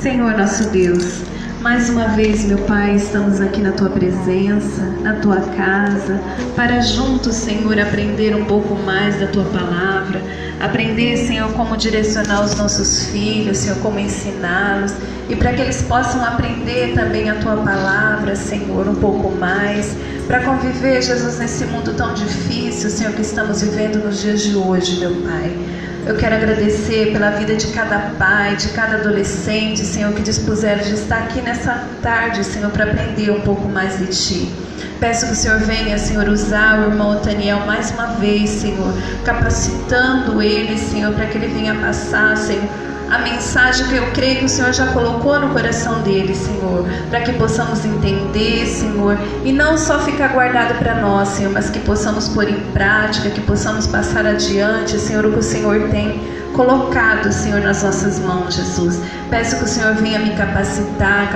Senhor nosso Deus, mais uma vez, meu Pai, estamos aqui na Tua presença, na Tua casa, para juntos, Senhor, aprender um pouco mais da Tua palavra, aprender, Senhor, como direcionar os nossos filhos, Senhor, como ensiná-los, e para que eles possam aprender também a Tua palavra, Senhor, um pouco mais, para conviver, Jesus, nesse mundo tão difícil, Senhor, que estamos vivendo nos dias de hoje, meu Pai. Eu quero agradecer pela vida de cada pai, de cada adolescente, Senhor, que dispuseram de estar aqui nessa tarde, Senhor, para aprender um pouco mais de Ti. Peço que o Senhor venha, Senhor, usar o irmão Otaniel mais uma vez, Senhor, capacitando ele, Senhor, para que ele venha passar, Senhor, a mensagem que eu creio que o Senhor já colocou no coração dele, Senhor, para que possamos entender, Senhor, e não só ficar guardado para nós, Senhor, mas que possamos pôr em prática, que possamos passar adiante, Senhor, o que o Senhor tem colocado, Senhor, nas nossas mãos, Jesus. Peço que o Senhor venha me capacitar,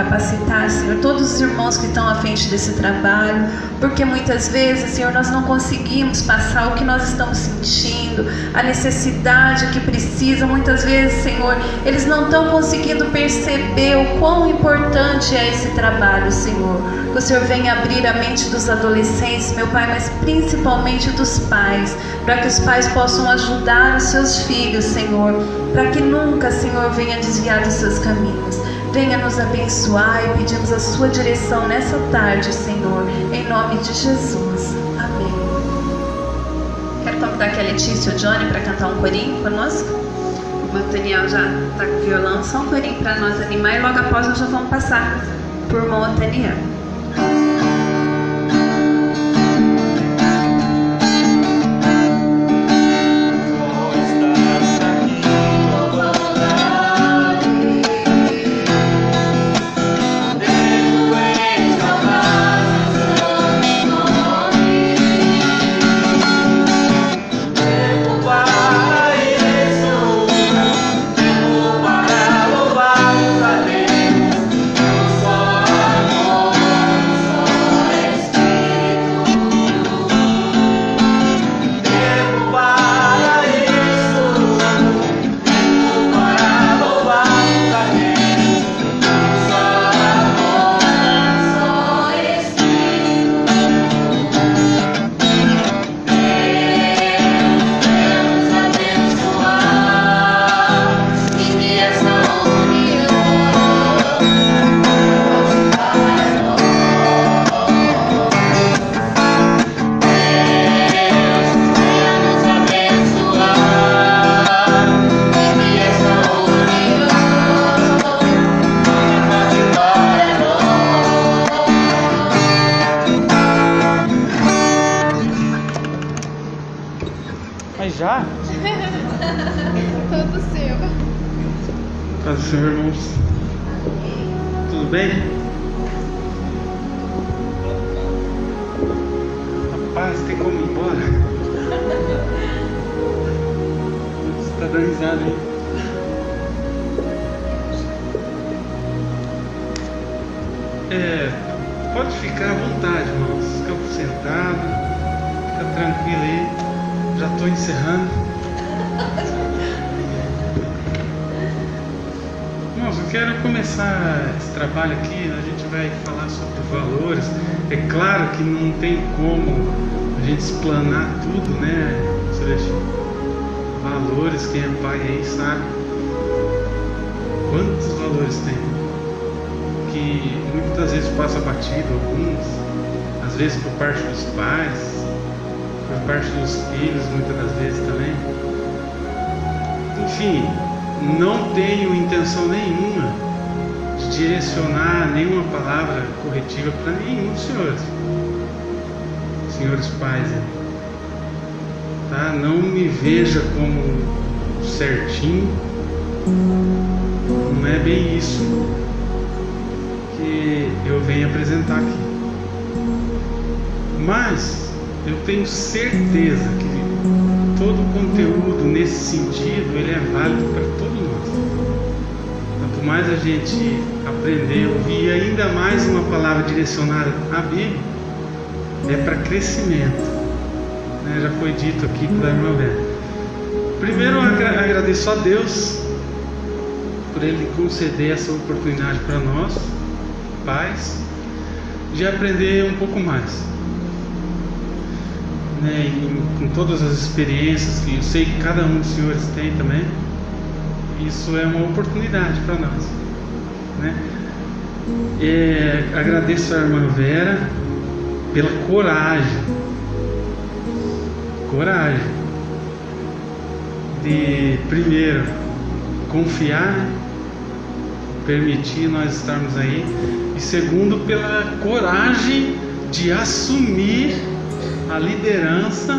Senhor, todos os irmãos que estão à frente desse trabalho, porque muitas vezes, Senhor, nós não conseguimos passar o que nós estamos sentindo, a necessidade que precisa, muitas vezes, Senhor, eles não estão conseguindo perceber o quão importante é esse trabalho, Senhor. Que o Senhor venha abrir a mente dos adolescentes, meu Pai, mas principalmente dos pais, para que os pais possam ajudar os seus filhos, Senhor, para que nunca, Senhor, venha desviar dos seus caminhos. Venha nos abençoar e pedimos a sua direção nessa tarde, Senhor, em nome de Jesus. Amém. Quero convidar aqui a Letícia e o Johnny para cantar um corinho conosco. O Otaniel já está com o violão, só um corinho para nós animar e logo após nós já vamos passar por irmão Otaniel. Já? Todo seu. Paz do Senhor, irmãos. Tudo bem? Rapaz, tem como ir embora? Você tá dando risada, hein? Pode ficar à vontade, irmãos. Fica sentado, fica tranquilo aí. Já estou encerrando. Irmãos, eu quero começar esse trabalho aqui. A gente vai falar sobre valores. É claro que não tem como a gente explanar tudo, né, Celestino? Valores, quem é pai aí sabe quantos valores tem. Que muitas vezes passa batido, alguns, às vezes por parte dos pais, por parte dos filhos, muitas das vezes também. Enfim, não tenho intenção nenhuma de direcionar nenhuma palavra corretiva para nenhum dos senhores pais, né? Tá? Não me veja como certinho, não é bem isso que eu venho apresentar aqui, mas eu tenho certeza que todo o conteúdo nesse sentido ele é válido para todos nós. Quanto mais a gente aprender a ouvir ainda mais uma palavra direcionada à Bíblia, é para crescimento, né? Já foi dito aqui pela irmã Vera. Primeiro eu agradeço a Deus por Ele conceder essa oportunidade para nós, pais, de aprender um pouco mais, né? Com todas as experiências que eu sei que cada um dos senhores tem também, isso é uma oportunidade para nós, né? Agradeço a irmã Vera pela coragem de, primeiro, confiar, né? Permitir nós estarmos aí, e segundo, pela coragem de assumir a liderança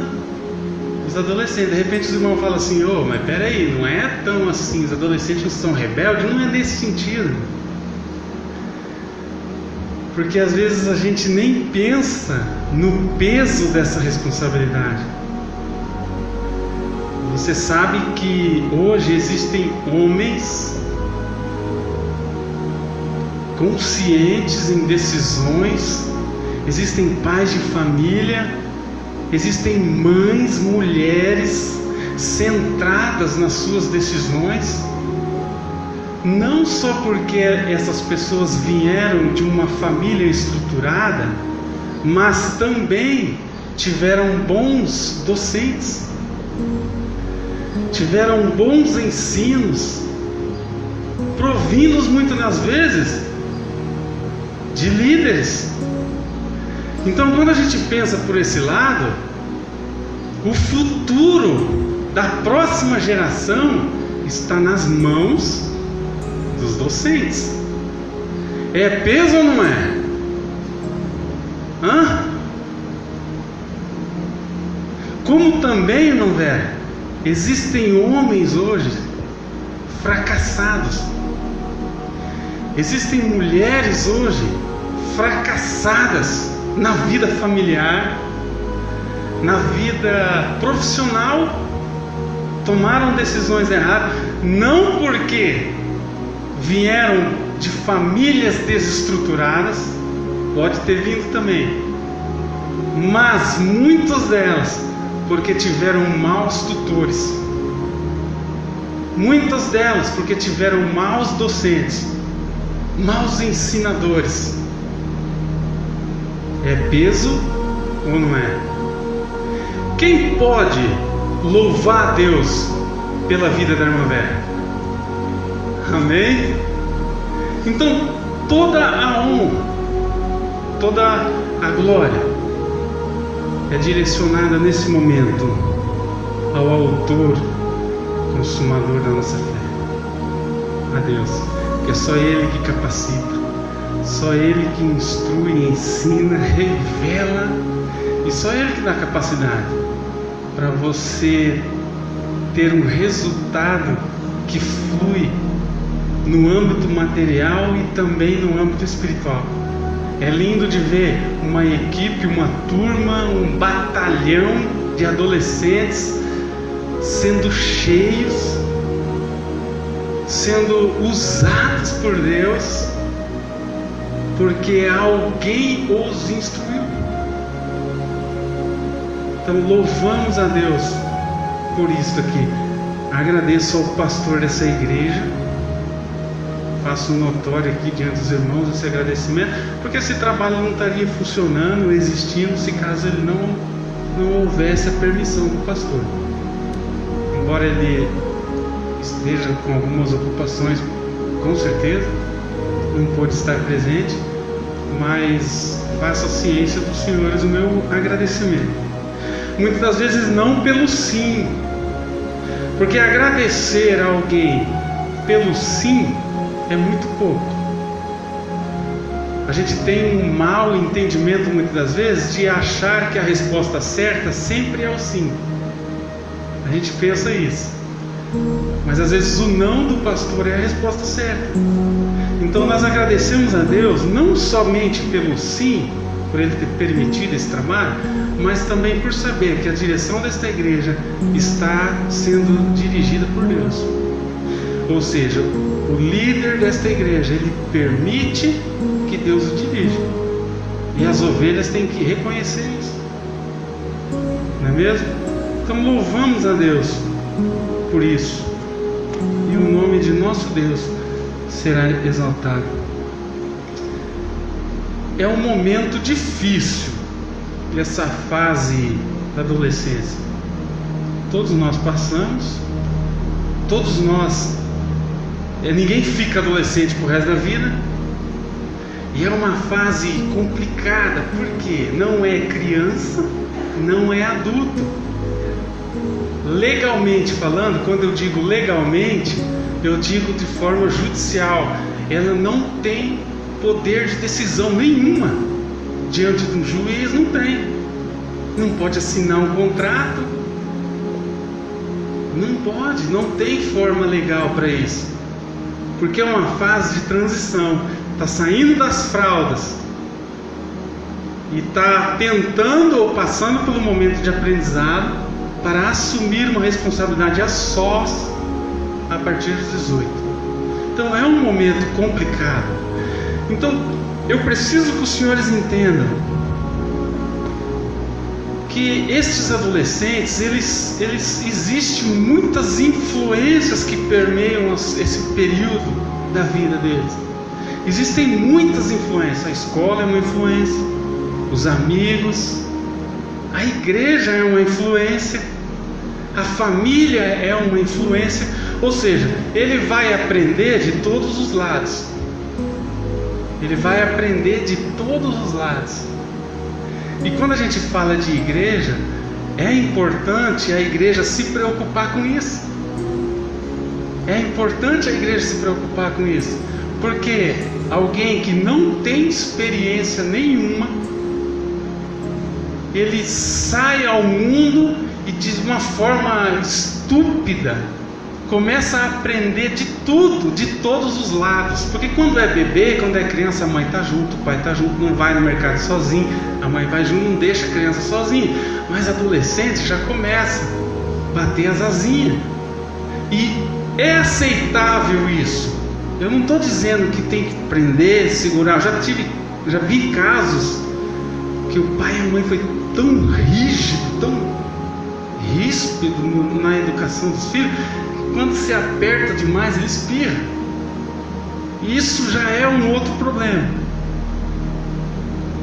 dos adolescentes. De repente os irmãos falam assim: mas peraí, não é tão assim, os adolescentes não são rebeldes? Não é nesse sentido, porque às vezes a gente nem pensa no peso dessa responsabilidade. Você sabe que hoje existem homens conscientes em decisões, existem pais de família, existem mães, mulheres centradas nas suas decisões, não só porque essas pessoas vieram de uma família estruturada, mas também tiveram bons docentes, tiveram bons ensinos, provindos muitas das vezes de líderes. Então, quando a gente pensa por esse lado, o futuro da próxima geração está nas mãos dos docentes. É peso ou não é? Como também, não é? Existem homens hoje fracassados. Existem mulheres hoje fracassadas na vida familiar, na vida profissional, tomaram decisões erradas, não porque vieram de famílias desestruturadas, pode ter vindo também, mas muitas delas porque tiveram maus tutores, muitas delas porque tiveram maus docentes, maus ensinadores. É peso ou não é? Quem pode louvar a Deus pela vida da irmã Vera? Amém? Então toda a honra, toda a glória é direcionada nesse momento ao autor, consumador da nossa fé, a Deus, que é só Ele que capacita, só Ele que instrui, ensina, revela, e só Ele que dá capacidade para você ter um resultado que flui no âmbito material e também no âmbito espiritual. É lindo de ver uma equipe, uma turma, um batalhão de adolescentes sendo cheios, sendo usados por Deus, porque alguém os instruiu. Então louvamos a Deus por isso aqui. Agradeço ao pastor dessa igreja, faço notório aqui diante dos irmãos esse agradecimento, porque esse trabalho não estaria funcionando, existindo, se caso ele não houvesse a permissão do pastor. Embora ele esteja com algumas ocupações, com certeza não pôde estar presente, mas faço a ciência dos senhores o meu agradecimento. Muitas das vezes não pelo sim, porque agradecer a alguém pelo sim é muito pouco. A gente tem um mau entendimento muitas das vezes de achar que a resposta certa sempre é o sim. A gente pensa isso, mas às vezes o não do pastor é a resposta certa. Então nós agradecemos a Deus não somente pelo sim, por Ele ter permitido esse trabalho, mas também por saber que a direção desta igreja está sendo dirigida por Deus. Ou seja, o líder desta igreja, ele permite que Deus o dirija, e as ovelhas têm que reconhecer isso, não é mesmo? Então louvamos a Deus por isso, e o nome de nosso Deus será exaltado. É um momento difícil, essa fase da adolescência. Todos nós passamos, todos nós, ninguém fica adolescente pro resto da vida. E é uma fase complicada, porque não é criança, não é adulto. Legalmente falando, quando eu digo legalmente, eu digo de forma judicial. Ela não tem poder de decisão nenhuma diante de um juiz, não tem. Não pode assinar um contrato, não pode, não tem forma legal para isso, porque é uma fase de transição. Está saindo das fraldas e está tentando ou passando pelo momento de aprendizado para assumir uma responsabilidade a sós a partir dos 18. Então é um momento complicado. Então eu preciso que os senhores entendam que estes adolescentes, eles existem muitas influências que permeiam esse período da vida deles. Existem muitas influências. A escola é uma influência, os amigos, a igreja é uma influência, a família é uma influência. Ou seja, ele vai aprender de todos os lados. Ele vai aprender de todos os lados. E quando a gente fala de igreja, é importante a igreja se preocupar com isso. É importante a igreja se preocupar com isso, porque alguém que não tem experiência nenhuma, ele sai ao mundo e de uma forma estúpida começa a aprender de tudo, de todos os lados. Porque quando é bebê, quando é criança, a mãe está junto, o pai está junto, não vai no mercado sozinho, a mãe vai junto, não deixa a criança sozinha. Mas adolescente já começa a bater as asinhas, e é aceitável isso. Eu não estou dizendo que tem que prender, segurar. Eu já vi casos que o pai e a mãe foi tão rígido, tão ríspido na educação dos filhos, que quando se aperta demais ele espirra. E isso já é um outro problema.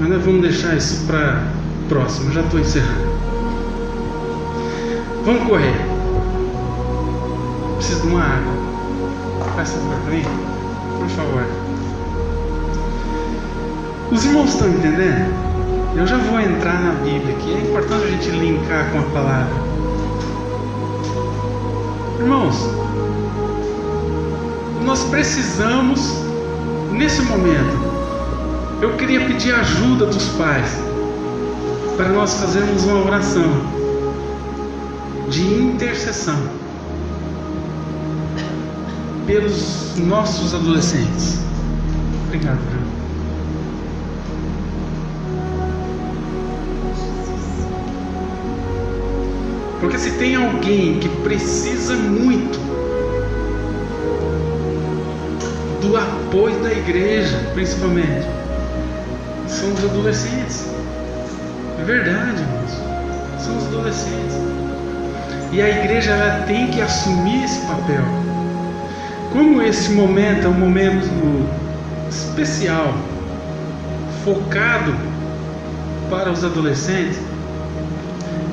Mas nós vamos deixar isso para próximo. Eu já estou encerrando. Vamos correr. Preciso de uma água. Faz essa para mim, por favor. Os irmãos estão entendendo? Eu já vou entrar na Bíblia aqui. É importante a gente linkar com a palavra. Irmãos, nós precisamos, nesse momento, eu queria pedir ajuda dos pais para nós fazermos uma oração de intercessão pelos nossos adolescentes. Obrigado, Bruno. Porque se tem alguém que precisa muito do apoio da igreja, principalmente, são os adolescentes. É verdade, irmãos. São os adolescentes. E a igreja, ela tem que assumir esse papel. Como esse momento é um momento especial, focado para os adolescentes,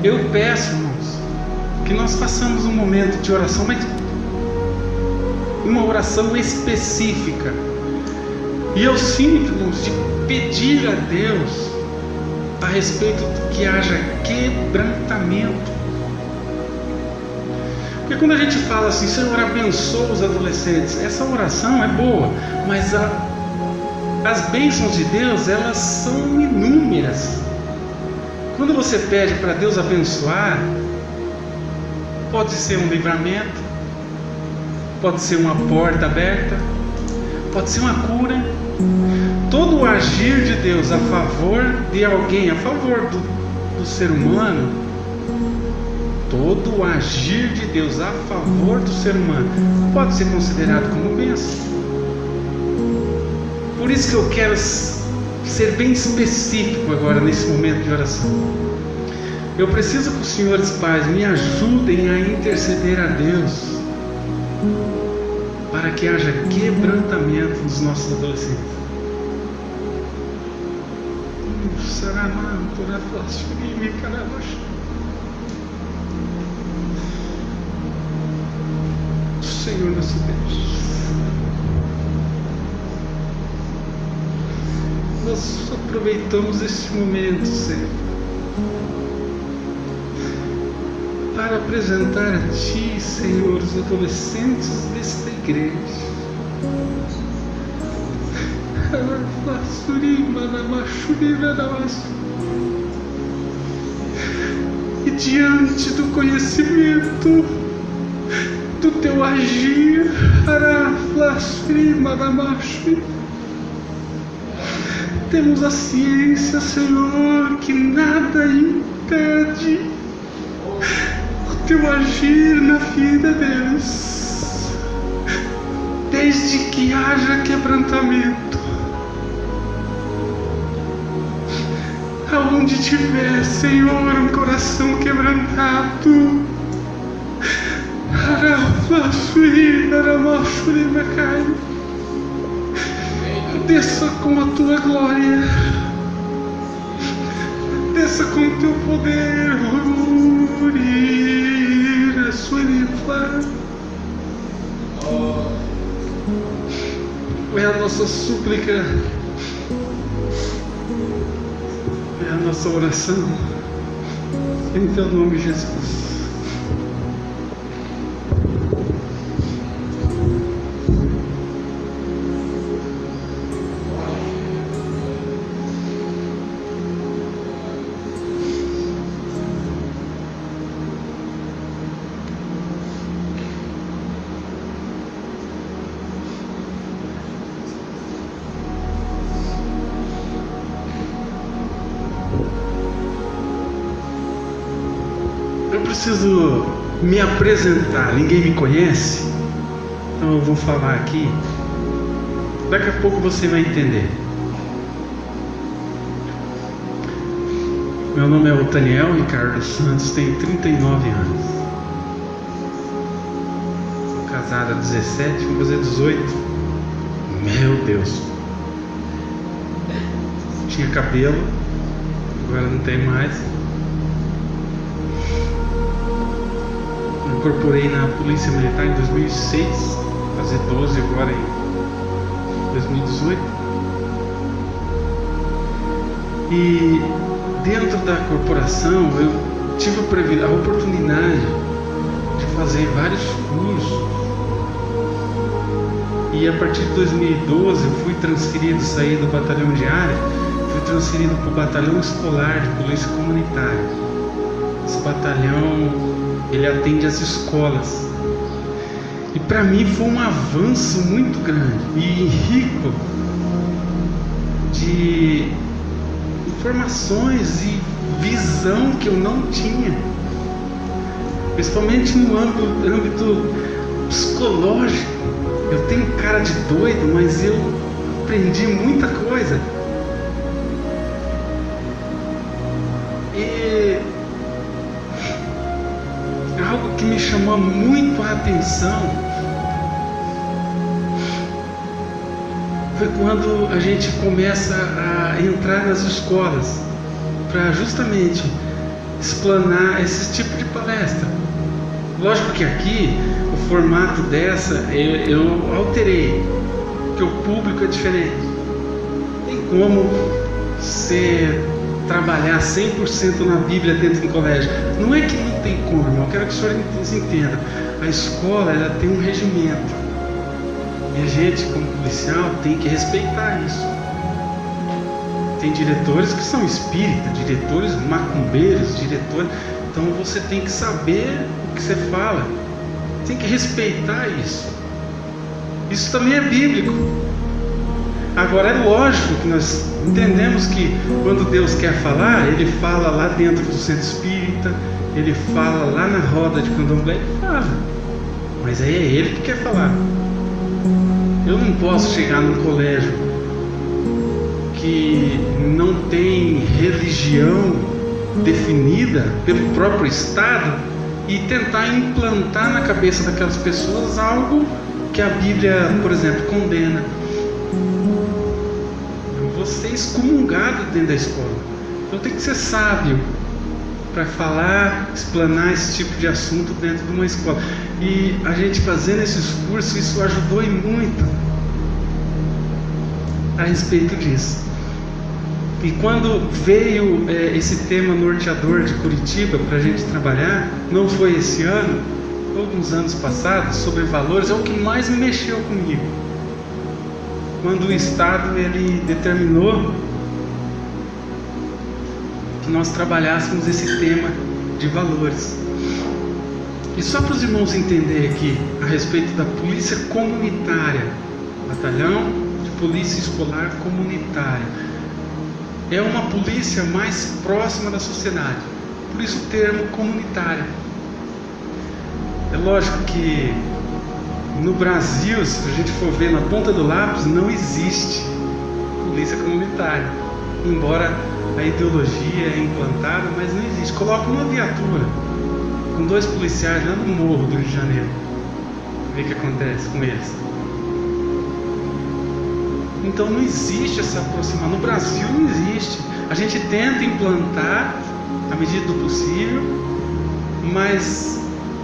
eu peço, irmãos, que nós façamos um momento de oração, mas uma oração específica. E eu sinto, irmãos, de pedir a Deus a respeito de que haja quebrantamento. Porque quando a gente fala assim, Senhor, abençoa os adolescentes, essa oração é boa, mas as bênçãos de Deus, elas são inúmeras. Quando você pede para Deus abençoar, pode ser um livramento, pode ser uma porta aberta, pode ser uma cura. Todo o agir de Deus a favor de alguém, a favor do ser humano, todo o agir de Deus a favor do ser humano pode ser considerado como bênção. Por isso que eu quero ser bem específico agora nesse momento de oração. Eu preciso que os senhores pais me ajudem a interceder a Deus para que haja quebrantamento dos nossos adolescentes. Senhor nosso Deus, nós aproveitamos este momento, Senhor, para apresentar a Ti, Senhor, os adolescentes desta igreja. E diante do conhecimento do Teu agir, temos a ciência, Senhor, que nada impede o Teu agir na vida deles, desde que haja quebrantamento. Aonde tiver, Senhor, um coração quebrantado, desça com a Tua glória, desça com o Teu poder, é a nossa súplica, é a nossa oração, em Teu nome, Jesus. Eu preciso me apresentar, ninguém me conhece, então eu vou falar aqui, daqui a pouco você vai entender. Meu nome é Otaniel Ricardo Santos, tenho 39 anos, sou casado há 17, vou fazer 18, meu Deus, tinha cabelo, agora não tem mais. Incorporei na Polícia Militar em 2006, fazer 12 agora em 2018. E dentro da corporação eu tive a oportunidade de fazer vários cursos. E a partir de 2012 eu fui transferido, saí do batalhão de área, fui transferido para o batalhão escolar de polícia comunitária. Esse batalhão, ele atende as escolas, e para mim foi um avanço muito grande e rico de informações e visão que eu não tinha, principalmente no âmbito psicológico. Eu tenho cara de doido, mas eu aprendi muita coisa. E algo que me chamou muito a atenção foi quando a gente começa a entrar nas escolas para justamente explanar esse tipo de palestra. Lógico que aqui o formato dessa eu alterei, porque o público é diferente. Tem como trabalhar 100% na Bíblia dentro do colégio. Não é que não tem como, eu quero que o senhor entenda. A escola, ela tem um regimento, e a gente, como policial, tem que respeitar isso. Tem diretores que são espíritas, diretores macumbeiros, diretores. Então você tem que saber o que você fala, tem que respeitar isso. Isso também é bíblico. Agora é lógico que nós entendemos que quando Deus quer falar, Ele fala lá dentro do centro espírita, Ele fala lá na roda de candomblé, Ele fala. Mas aí é Ele que quer falar. Eu não posso chegar num colégio que não tem religião definida pelo próprio Estado e tentar implantar na cabeça daquelas pessoas algo que a Bíblia, por exemplo, condena. Eu vou ser excomungado dentro da escola. Então tem que ser sábio para falar, explanar esse tipo de assunto dentro de uma escola. E a gente fazendo esses cursos, isso ajudou e muito a respeito disso. E quando veio esse tema norteador de Curitiba para a gente trabalhar, não foi esse ano, alguns anos passados, sobre valores, é o que mais me mexeu comigo. Quando o Estado ele determinou que nós trabalhássemos esse tema de valores. E só para os irmãos entenderem aqui a respeito da polícia comunitária, batalhão de polícia escolar comunitária, é uma polícia mais próxima da sociedade, por isso o termo comunitária. É lógico que no Brasil, se a gente for ver na ponta do lápis, não existe polícia comunitária, embora a ideologia é implantada, mas não existe. Coloca uma viatura com 2 policiais lá no morro do Rio de Janeiro, ver o que acontece com eles. Então não existe essa aproximação. No Brasil não existe. A gente tenta implantar à medida do possível, mas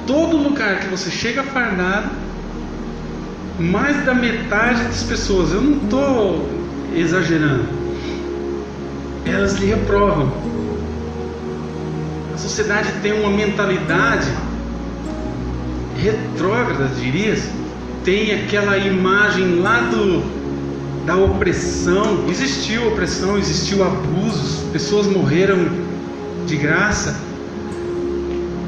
todo lugar que você chega fardado, mais da metade das pessoas, eu não estou exagerando, elas lhe reprovam. A sociedade tem uma mentalidade retrógrada, diria, tem aquela imagem lá da opressão. Existiu opressão, existiu abusos, pessoas morreram de graça,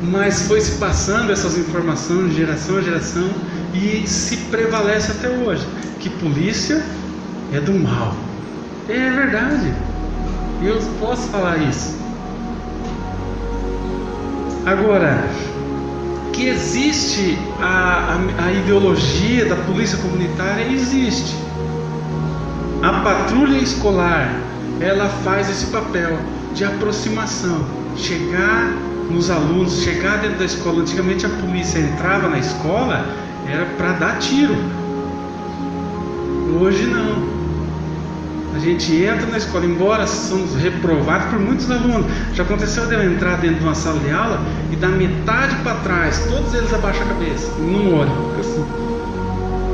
mas foi se passando essas informações de geração a geração e se prevalece até hoje que polícia é do mal. É verdade, eu posso falar isso. Agora, que existe a ideologia da polícia comunitária, existe. A patrulha escolar, ela faz esse papel de aproximação, chegar nos alunos, chegar dentro da escola. Antigamente a polícia entrava na escola, era para dar tiro. Hoje não. A gente entra na escola, embora somos reprovados por muitos alunos. Já aconteceu de eu entrar dentro de uma sala de aula e da metade para trás, todos eles abaixam a cabeça, não olham, assim.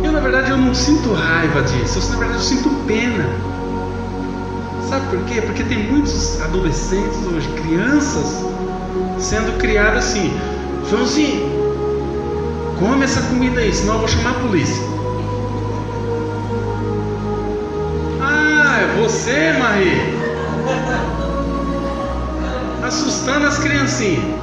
Eu, na verdade, eu não sinto raiva disso, na verdade eu sinto pena. Sabe por quê? Porque tem muitos adolescentes hoje, crianças, sendo criadas assim: Joãozinho, come essa comida aí, senão eu vou chamar a polícia. Ah, é você, Marie? Assustando as criancinhas.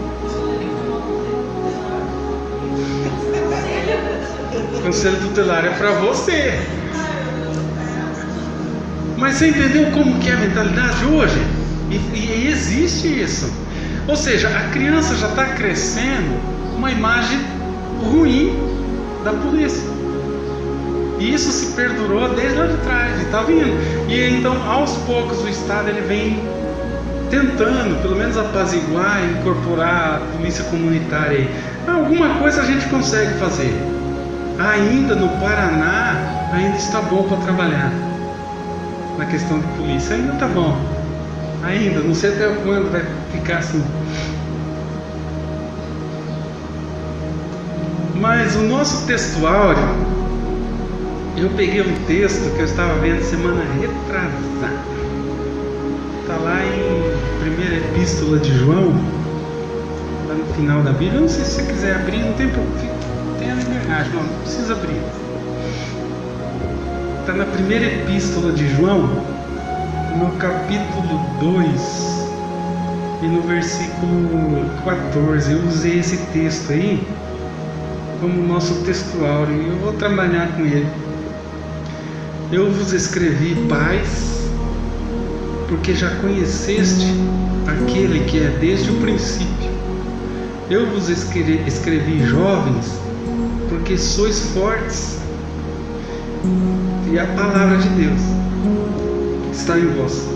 Conselho tutelar é para você. Mas você entendeu como que é a mentalidade hoje? E existe isso. Ou seja, a criança já está crescendo uma imagem ruim da polícia. E isso se perdurou desde lá de trás, e está vindo. E então, aos poucos, o Estado ele vem tentando, pelo menos apaziguar, incorporar a polícia comunitária aí. Alguma coisa a gente consegue fazer. Ainda no Paraná, ainda está bom para trabalhar. Na questão de polícia, ainda está bom. Ainda, não sei até quando vai ficar assim. Mas o nosso textuário, eu peguei um texto que eu estava vendo semana retrasada. Está lá em primeira epístola de João, lá no final da Bíblia. Eu não sei se você quiser abrir, não tem problema. Tem a liberdade, não precisa abrir. Está na primeira epístola de João, no capítulo 2 e no versículo 14. Eu usei esse texto aí como nosso textuário e eu vou trabalhar com ele. Eu vos escrevi, pais, porque já conheceste aquele que é desde o princípio. Eu vos escrevi, jovens, porque sois fortes e a palavra de Deus está em vós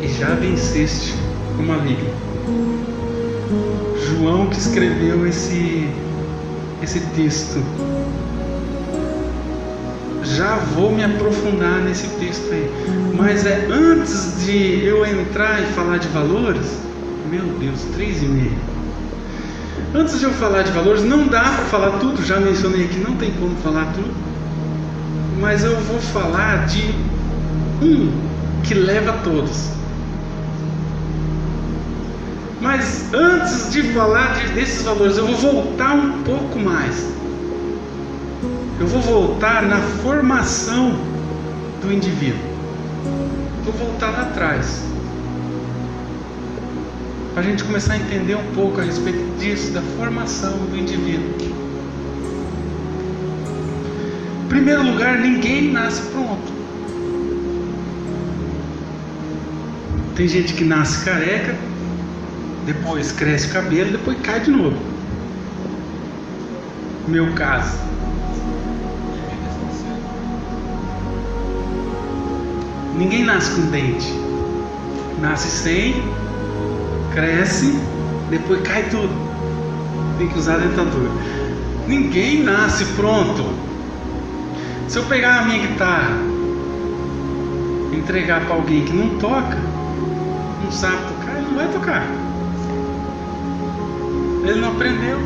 e já venceste o maligno. João que escreveu esse texto já vou me aprofundar nesse texto aí. Mas antes de eu entrar e falar de valores, meu Deus, 3:30. Antes de eu falar de valores, não dá para falar tudo, já mencionei aqui, não tem como falar tudo. Mas eu vou falar de um que leva a todos. Mas antes de falar desses valores, eu vou voltar um pouco mais. Eu vou voltar na formação do indivíduo. Vou voltar lá atrás, para a gente começar a entender um pouco a respeito disso, da formação do indivíduo. Em primeiro lugar, ninguém nasce pronto. Tem gente que nasce careca, depois cresce o cabelo, depois cai de novo. Meu caso. Ninguém nasce com dente. Nasce sem, cresce, depois cai tudo. Tem que usar a dentadura. Ninguém nasce pronto. Se eu pegar a minha guitarra, entregar para alguém que não toca, não sabe tocar, ele não vai tocar. Ele não aprendeu.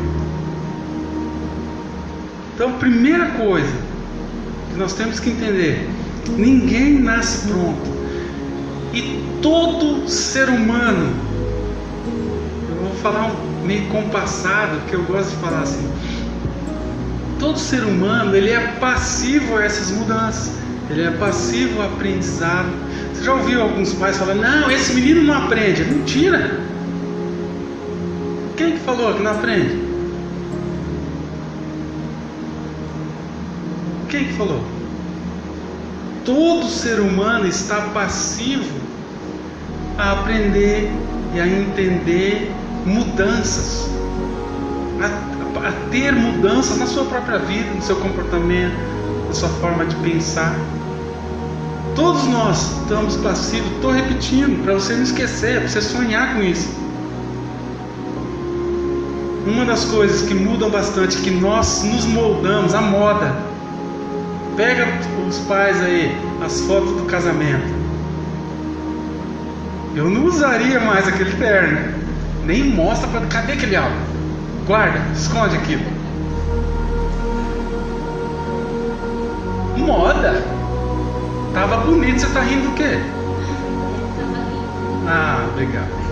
Então, primeira coisa que nós temos que entender: ninguém nasce pronto. E todo ser humano, eu vou falar meio compassado, porque eu gosto de falar assim, todo ser humano, ele é passivo a essas mudanças. Ele é passivo ao aprendizado. Você já ouviu alguns pais falando: não, esse menino não aprende? É mentira. Quem que falou que não aprende? Quem que falou? Todo ser humano está passivo a aprender e a entender mudanças, a ter mudanças na sua própria vida, no seu comportamento, na sua forma de pensar. Todos nós estamos passivos. Estou repetindo para você não esquecer, para você sonhar com isso. Uma das coisas que mudam bastante, que nós nos moldamos, a moda. Pega os pais aí, as fotos do casamento. Eu não usaria mais aquele terno. Nem mostra para... Cadê aquele álbum? Guarda, esconde aquilo. Moda. Tava bonito, você tá rindo do quê? Ah, obrigado.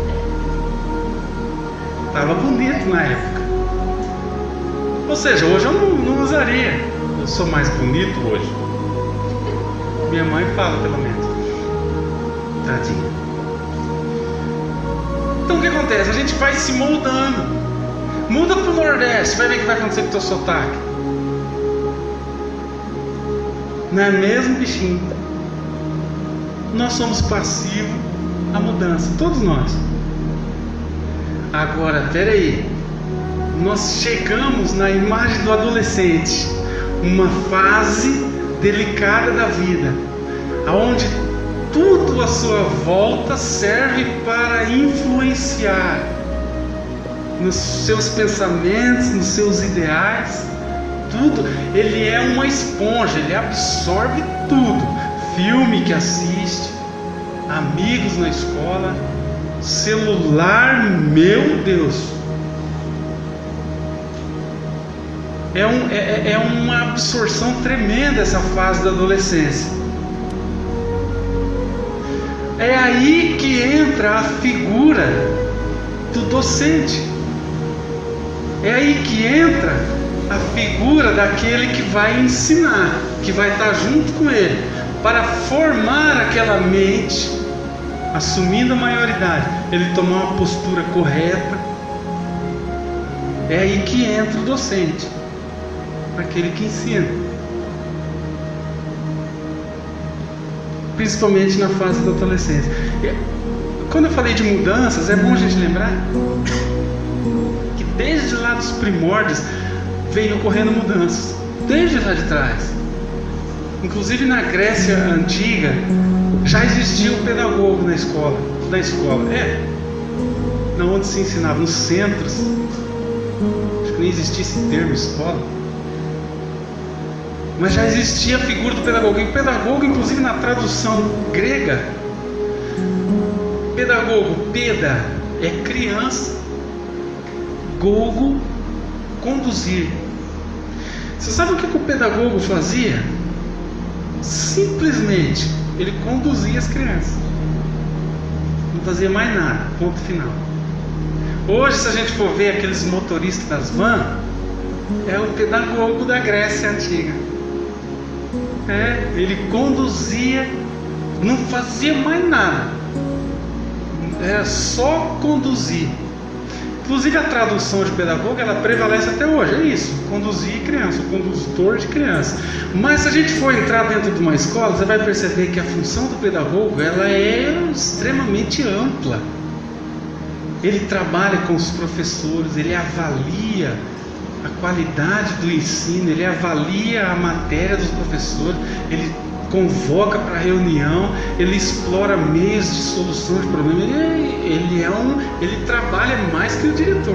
Tava bonito na época. Ou seja, hoje eu não usaria. Eu sou mais bonito hoje. Minha mãe fala, pelo menos. Tadinha. Então o que acontece? A gente vai se moldando. Muda pro Nordeste, vai ver o que vai acontecer com o teu sotaque. Não é mesmo, bichinho? Nós somos passivos à mudança, todos nós. Agora, peraí, nós chegamos na imagem do adolescente, uma fase delicada da vida, onde tudo à sua volta serve para influenciar nos seus pensamentos, nos seus ideais, tudo. Ele é uma esponja, ele absorve tudo. Filme que assiste, amigos na escola, celular, meu Deus. É uma absorção tremenda essa fase da adolescência. É aí que entra a figura do docente. É aí que entra a figura daquele que vai ensinar, que vai estar junto com ele, para formar aquela mente, assumindo a maioridade, ele tomar uma postura correta. É aí que entra o docente, aquele que ensina, principalmente na fase da adolescência. Quando eu falei de mudanças, é bom a gente lembrar que desde lá dos primórdios veio ocorrendo mudanças, desde lá de trás. Inclusive na Grécia Antiga já existia um pedagogo na escola. Onde se ensinava, nos centros. Acho que nem existia esse termo, escola. Mas já existia a figura do pedagogo. E o pedagogo, inclusive na tradução grega, pedagogo, peda é criança, gogo, conduzir. Você sabe o que o pedagogo fazia? Simplesmente ele conduzia as crianças, não fazia mais nada, ponto final. Hoje, se a gente for ver aqueles motoristas das vans, é o pedagogo da Grécia Antiga. Ele conduzia, não fazia mais nada, era só conduzir. Inclusive a tradução de pedagogo, ela prevalece até hoje, é isso, conduzir criança, o condutor de criança. Mas se a gente for entrar dentro de uma escola, você vai perceber que a função do pedagogo, ela é extremamente ampla. Ele trabalha com os professores, ele avalia a qualidade do ensino, ele avalia a matéria dos professores, ele convoca para reunião, ele explora meios de solução de problemas. Ele trabalha mais que o diretor.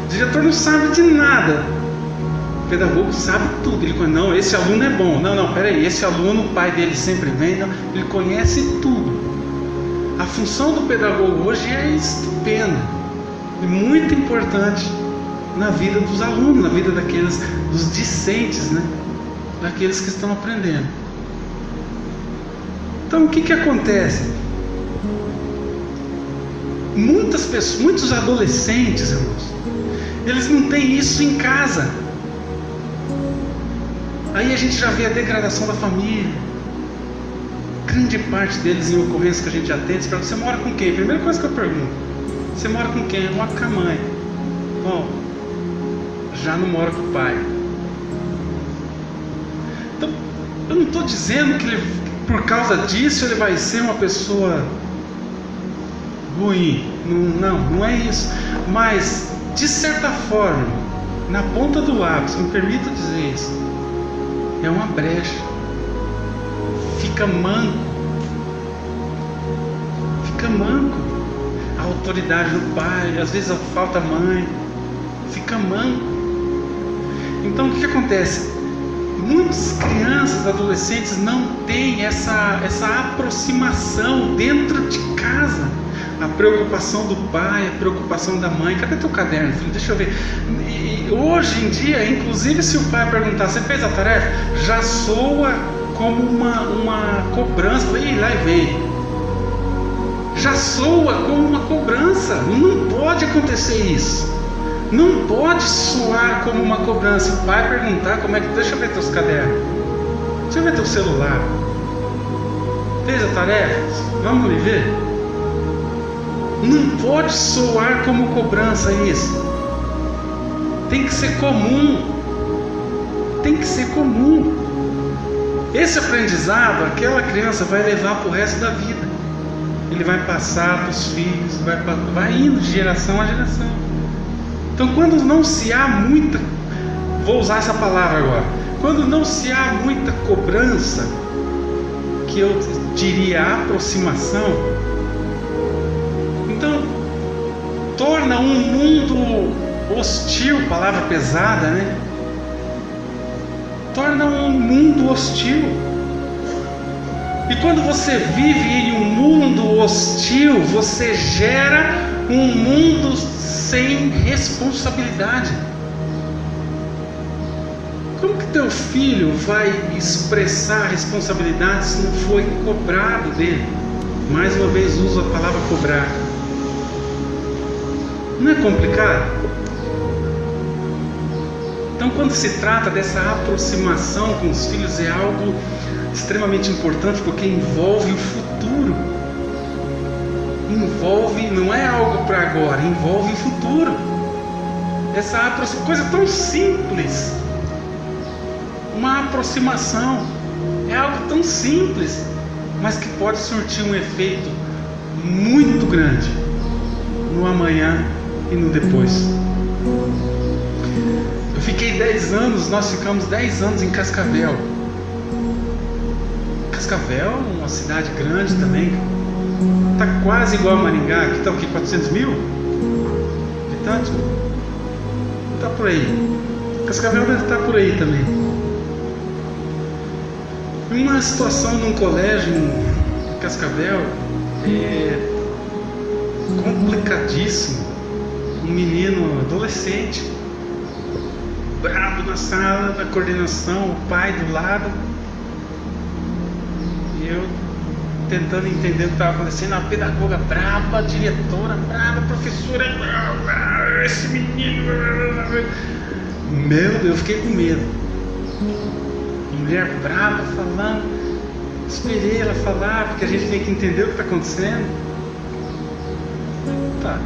O diretor não sabe de nada. O pedagogo sabe tudo. Ele conhece, não, esse aluno é bom. Não, peraí, esse aluno, o pai dele sempre vem. Não, ele conhece tudo. A função do pedagogo hoje é estupenda e muito importante na vida dos alunos, na vida dos discentes, né? Daqueles que estão aprendendo. Então o que acontece? Muitas pessoas, muitos adolescentes, irmãos, eles não têm isso em casa. Aí a gente já vê a degradação da família. Grande parte deles em ocorrências que a gente atende, você mora com quem? Primeira coisa que eu pergunto: você mora com quem? Eu moro com a mãe. Bom, já não mora com o pai. Então, eu não estou dizendo que por causa disso ele vai ser uma pessoa ruim. Não é isso. Mas, de certa forma, na ponta do lápis, me permita dizer isso, é uma brecha. Fica manco. A autoridade do pai, às vezes falta mãe, fica manco. Então o que acontece? Muitas crianças, adolescentes não têm essa aproximação dentro de casa. A preocupação do pai, a preocupação da mãe. Cadê teu caderno, filho? Deixa eu ver. E hoje em dia, inclusive, se o pai perguntar: você fez a tarefa? Já soa como uma cobrança. Ih, lá vem. Já soa como uma cobrança. Não pode acontecer isso. Não pode soar como uma cobrança. O pai perguntar como é que... Deixa eu ver teus cadernos. Deixa eu ver teu celular. Fez a tarefa? Vamos me ver? Não pode soar como cobrança isso. Tem que ser comum. Tem que ser comum. Esse aprendizado, aquela criança vai levar para o resto da vida. Ele vai passar para os filhos, vai indo de geração a geração. Então, quando não se há muita, vou usar essa palavra agora, quando não se há muita cobrança, que eu diria aproximação, então torna um mundo hostil, palavra pesada, né? Torna um mundo hostil. E quando você vive em um mundo hostil, você gera um mundo sem responsabilidade. Como que teu filho vai expressar responsabilidade se não foi cobrado dele? Mais uma vez uso a palavra cobrar. Não é complicado? Então, quando se trata dessa aproximação com os filhos, é algo extremamente importante, porque envolve o futuro. Não é algo para agora, envolve o futuro. Essa coisa tão simples, uma aproximação, é algo tão simples, mas que pode surtir um efeito muito grande no amanhã e no depois. Eu fiquei 10 anos, nós ficamos 10 anos em Cascavel. Cascavel, uma cidade grande também, está quase igual a Maringá. Aqui está o quê? 400 mil habitantes? Está por aí. Cascavel deve estar por aí também. Uma situação num colégio em Cascavel, complicadíssimo. Um menino adolescente, bravo na sala, na coordenação, o pai do lado, e eu tentando entender o que estava acontecendo, a pedagoga brava, a diretora brava, a professora brava, esse menino. Meu Deus, eu fiquei com medo. Mulher brava falando, esperei ela falar, porque a gente tem que entender o que está acontecendo. Tá,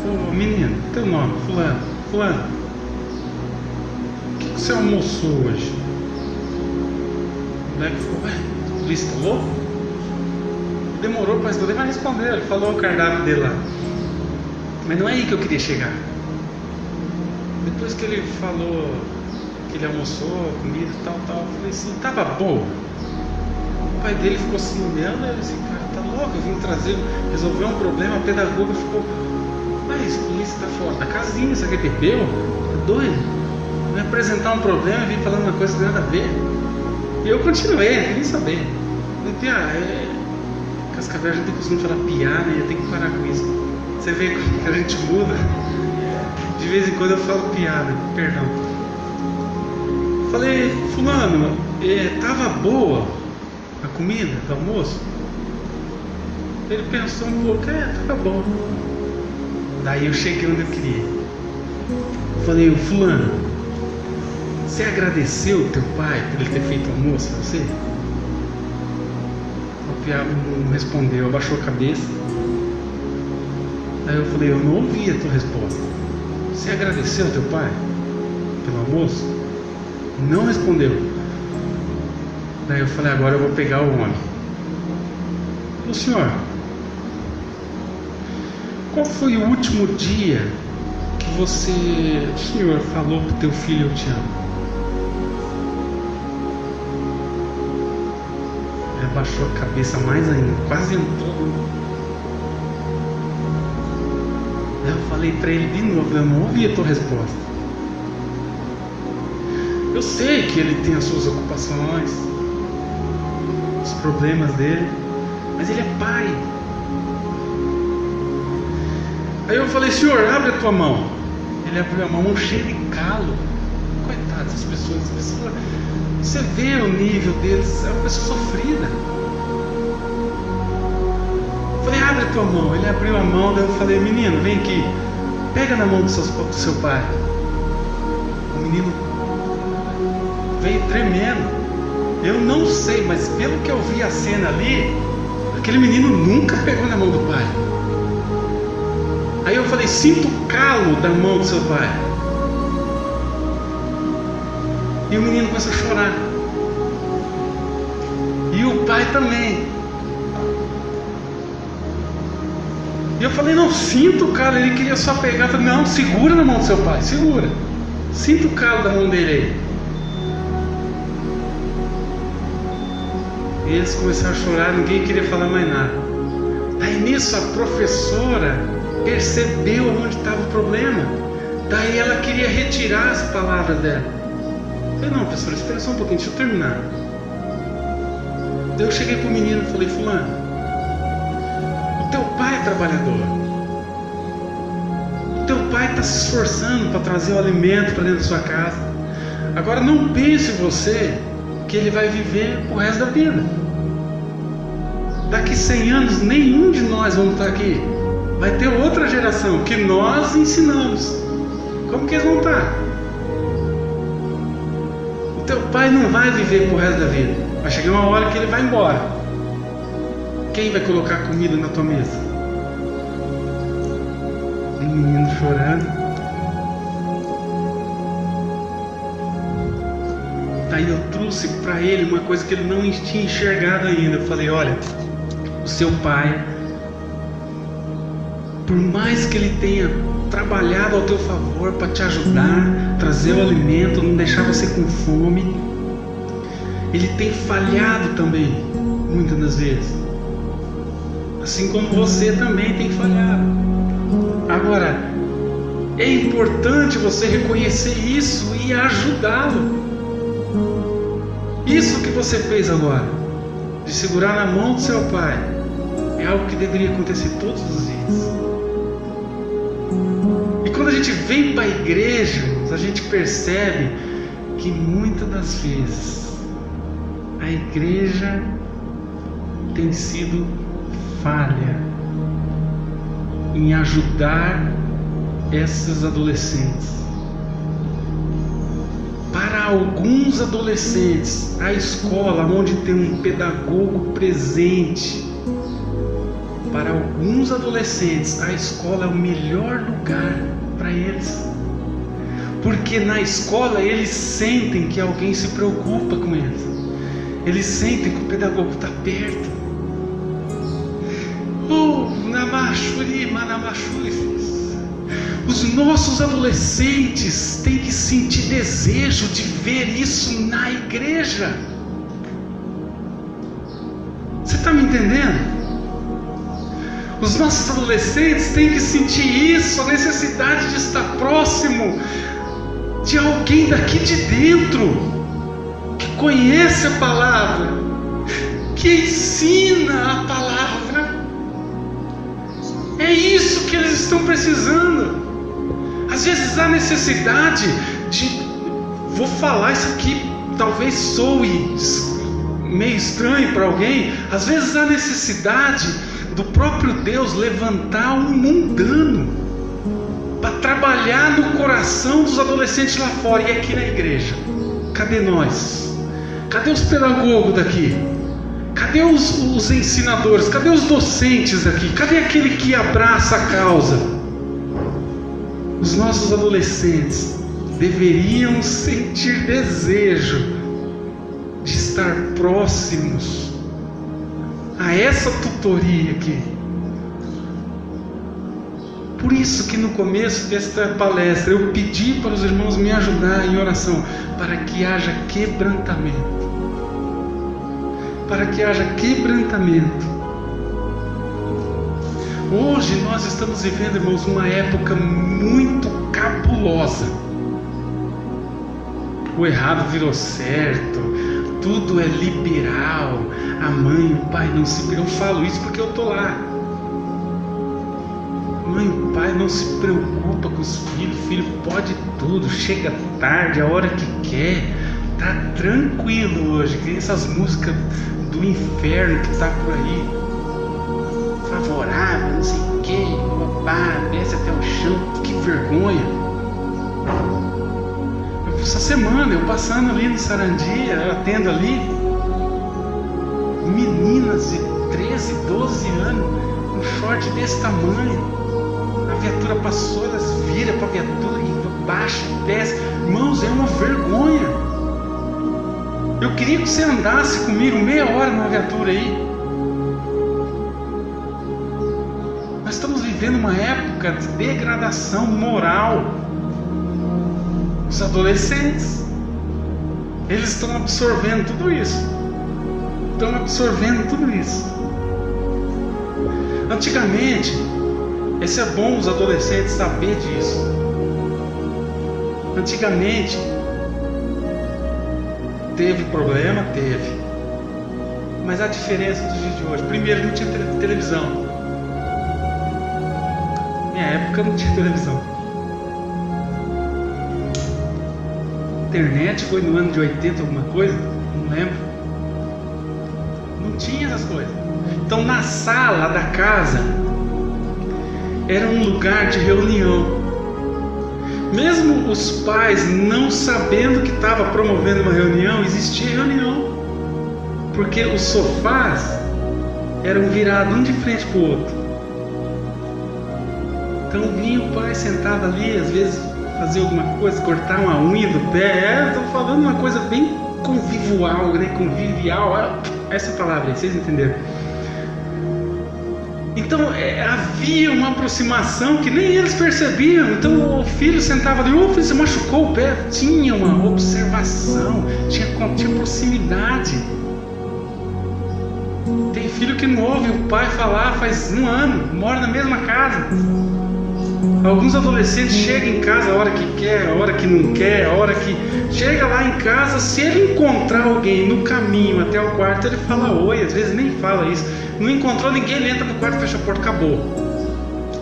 ô menino, teu nome, fulano, o que você almoçou hoje? O moleque falou, ué, tu está louco? Demorou para responder, mas respondeu, ele falou o cardápio dele lá. Mas não é aí que eu queria chegar. Depois que ele falou que ele almoçou, comida e tal, eu falei assim, tava bom. O pai dele ficou assim, olhando, ele assim, cara, tá louco, eu vim resolver um problema, a pedagoga ficou, mas polícia tá fora da casinha, você quer bebeu? Tá doido? Vai apresentar um problema e vir falando uma coisa que nada a ver. E eu continuei, não queria saber. Eu falei, Cascavel a gente tem costume falar piar, né? Eu tenho que parar com isso. Você vê que a gente muda. De vez em quando eu falo piada, perdão. Falei, fulano, tava boa a comida do almoço? Ele pensou um pouco, tava bom. Daí eu cheguei onde eu queria. Falei, fulano, você agradeceu o teu pai por ele ter feito o almoço pra você? O piado não respondeu, abaixou a cabeça. Aí eu falei, eu não ouvi a tua resposta. Você agradeceu ao teu pai pelo almoço? Não respondeu. Daí eu falei, agora eu vou pegar o homem. O senhor, qual foi o último dia que o senhor falou pro teu filho, eu te amo? Ele abaixou a cabeça mais ainda, quase entrou. Eu falei para ele de novo, eu não ouvi a tua resposta. Eu sei que ele tem as suas ocupações, os problemas dele, mas ele é pai. Aí eu falei, senhor, abre a tua mão. Ele abriu a mão cheia de calo. Coitado dessas pessoas, você vê o nível deles, é uma pessoa sofrida. Eu falei, abre a tua mão. Ele abriu a mão, daí eu falei, menino, vem aqui, pega na mão do seu pai. O menino veio tremendo. Eu não sei, mas pelo que eu vi a cena ali, aquele menino nunca pegou na mão do pai. Aí eu falei, sinto o calo da mão do seu pai. E o menino começou a chorar. E o pai também. E eu falei, não, sinto o calo. Ele queria só pegar. Eu falei, não, segura na mão do seu pai, segura. Sinta o calo da mão dele aí. E eles começaram a chorar, ninguém queria falar mais nada. Daí nisso a professora percebeu onde estava o problema. Daí ela queria retirar as palavras dela. Eu falei, não, professora, espera só um pouquinho, deixa eu terminar. Daí eu cheguei pro menino e falei, fulano, o teu pai é trabalhador. O teu pai está se esforçando para trazer o alimento para dentro da sua casa. Agora não pense você que ele vai viver o resto da vida. Daqui 100 anos nenhum de nós vamos estar aqui. Vai ter outra geração que nós ensinamos. Como que eles vão estar? O teu pai não vai viver pro resto da vida. Vai chegar uma hora que ele vai embora. Quem vai colocar comida na tua mesa? Um menino chorando. Aí eu trouxe para ele uma coisa que ele não tinha enxergado ainda. Eu falei, olha, o seu pai, por mais que ele tenha trabalhado ao teu favor para te ajudar, trazer o alimento, não deixar você com fome, ele tem falhado também, muitas das vezes. Assim como você também tem falhado. Agora, é importante você reconhecer isso e ajudá-lo. Isso que você fez agora, de segurar na mão do seu pai, é algo que deveria acontecer todos os dias. E quando a gente vem para a igreja, a gente percebe que muitas das vezes a igreja tem sido falha em ajudar esses adolescentes. Para alguns adolescentes, a escola onde tem um pedagogo presente, para alguns adolescentes, a escola é o melhor lugar para eles. Porque na escola eles sentem que alguém se preocupa com eles. Eles sentem que o pedagogo está perto. Os nossos adolescentes têm que sentir desejo de ver isso na igreja. Você está me entendendo? Os nossos adolescentes têm que sentir isso, a necessidade de estar próximo de alguém daqui de dentro, que conhece a palavra, que ensina a palavra. É isso que eles estão precisando. Às vezes há necessidade de... Vou falar isso aqui, talvez soe meio estranho para alguém. Às vezes há necessidade do próprio Deus levantar um mundano para trabalhar no coração dos adolescentes lá fora. E aqui na igreja, cadê nós? Cadê os pedagogos daqui? Cadê os ensinadores? Cadê os docentes aqui? Cadê aquele que abraça a causa? Os nossos adolescentes deveriam sentir desejo de estar próximos a essa tutoria aqui. Por isso que no começo desta palestra eu pedi para os irmãos me ajudar em oração, para que haja quebrantamento. Para que haja quebrantamento. Hoje nós estamos vivendo, irmãos, uma época muito cabulosa. O errado virou certo, tudo é liberal, a mãe e o pai não se... Eu falo isso porque eu estou lá. Mãe e o pai não se preocupa com os filhos, o filho pode tudo, chega tarde, a hora que quer, tá tranquilo hoje. Tem essas músicas do inferno que tá por aí, favorável, não sei o que, desce até o chão, que vergonha. Essa semana eu passando ali no Sarandi, eu atendo ali meninas de 13, 12 anos, um short desse tamanho. A viatura passou, elas viram para a viatura e baixa, desce. Irmãos, é uma vergonha. Eu queria que você andasse comigo meia hora numa viatura aí. Nós estamos vivendo uma época de degradação moral. Os adolescentes, eles estão absorvendo tudo isso. Antigamente, esse é bom os adolescentes saber disso. Antigamente, teve problema? Teve. Mas a diferença dos dias de hoje, primeiro, não tinha televisão. Minha época não tinha televisão. Internet foi no ano de 80 alguma coisa, não lembro. Não tinha essas coisas. Então na sala da casa era um lugar de reunião. Mesmo os pais não sabendo que estava promovendo uma reunião, existia reunião. Porque os sofás eram virados um de frente para o outro. Então vinha o pai sentado ali, às vezes fazer alguma coisa, cortar uma unha do pé. Estou falando uma coisa bem convivial, né? Convivial, essa palavra aí, vocês entenderam? Então havia uma aproximação que nem eles percebiam. Então o filho sentava ali, filho, você machucou o pé? Tinha uma observação, tinha proximidade. Tem filho que não ouve o pai falar faz um ano, mora na mesma casa. Alguns adolescentes chegam em casa a hora que quer, a hora que não quer, a hora que... Chega lá em casa, se ele encontrar alguém no caminho até o quarto, ele fala oi, às vezes nem fala isso. Não encontrou ninguém, ele entra no quarto, fecha a porta, acabou.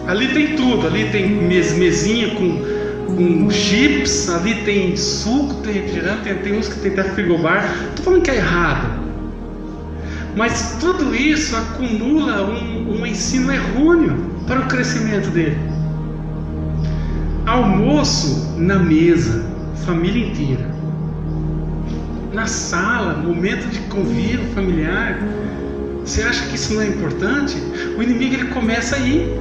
Ali tem tudo, ali tem mesinha com chips, ali tem suco, tem refrigerante, tem uns que tem até frigobar. Estou falando que é errado. Mas tudo isso acumula um ensino errôneo para o crescimento dele. Almoço na mesa, família inteira. Na sala, momento de convívio familiar. Você acha que isso não é importante? O inimigo ele começa aí.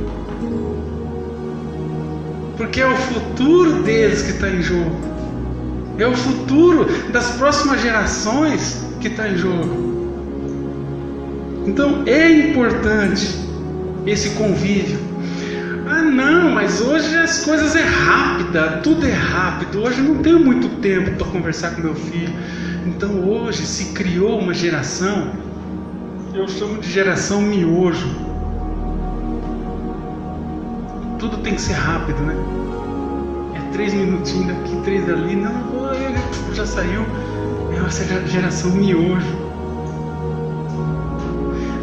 Porque é o futuro deles que está em jogo. É o futuro das próximas gerações que está em jogo. Então é importante esse convívio. Ah não, mas hoje as coisas é rápida, tudo é rápido. Hoje eu não tenho muito tempo para conversar com meu filho. Então hoje se criou uma geração, eu chamo de geração miojo. Tudo tem que ser rápido, né? É 3 minutinhos daqui, 3 dali. Não, já saiu. É uma geração miojo.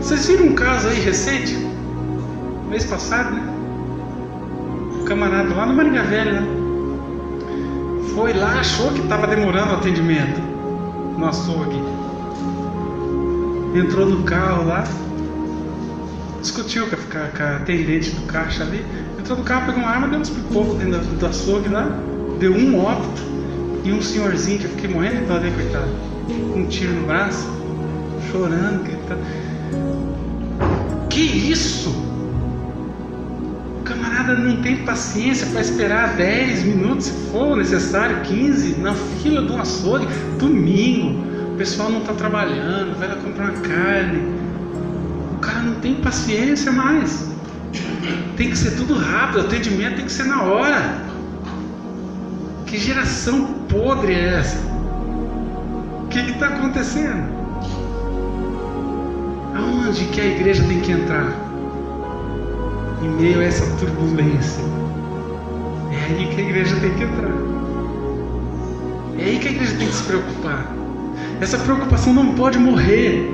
Vocês viram um caso aí recente? Mês passado, né? Um camarada lá no Maringá Velho, né? Foi lá, achou que estava demorando o atendimento no açougue. Entrou no carro lá, discutiu com a atendente do caixa ali. Entrou no carro, pegou uma arma, deu uns pipocos dentro do açougue lá. Deu um óbito. E um senhorzinho que eu fiquei morrendo de dó dele, coitado, com um tiro no braço, chorando, gritando. Que isso? O camarada não tem paciência para esperar 10 minutos, se for necessário, 15, na fila do açougue, domingo, o pessoal não está trabalhando, vai lá comprar uma carne. O cara não tem paciência mais. Tem que ser tudo rápido, o atendimento tem que ser na hora. Que geração podre é essa? O que está acontecendo? Aonde que a igreja tem que entrar? Em meio a essa turbulência. É aí que a igreja tem que entrar. É aí que a igreja tem que se preocupar. Essa preocupação não pode morrer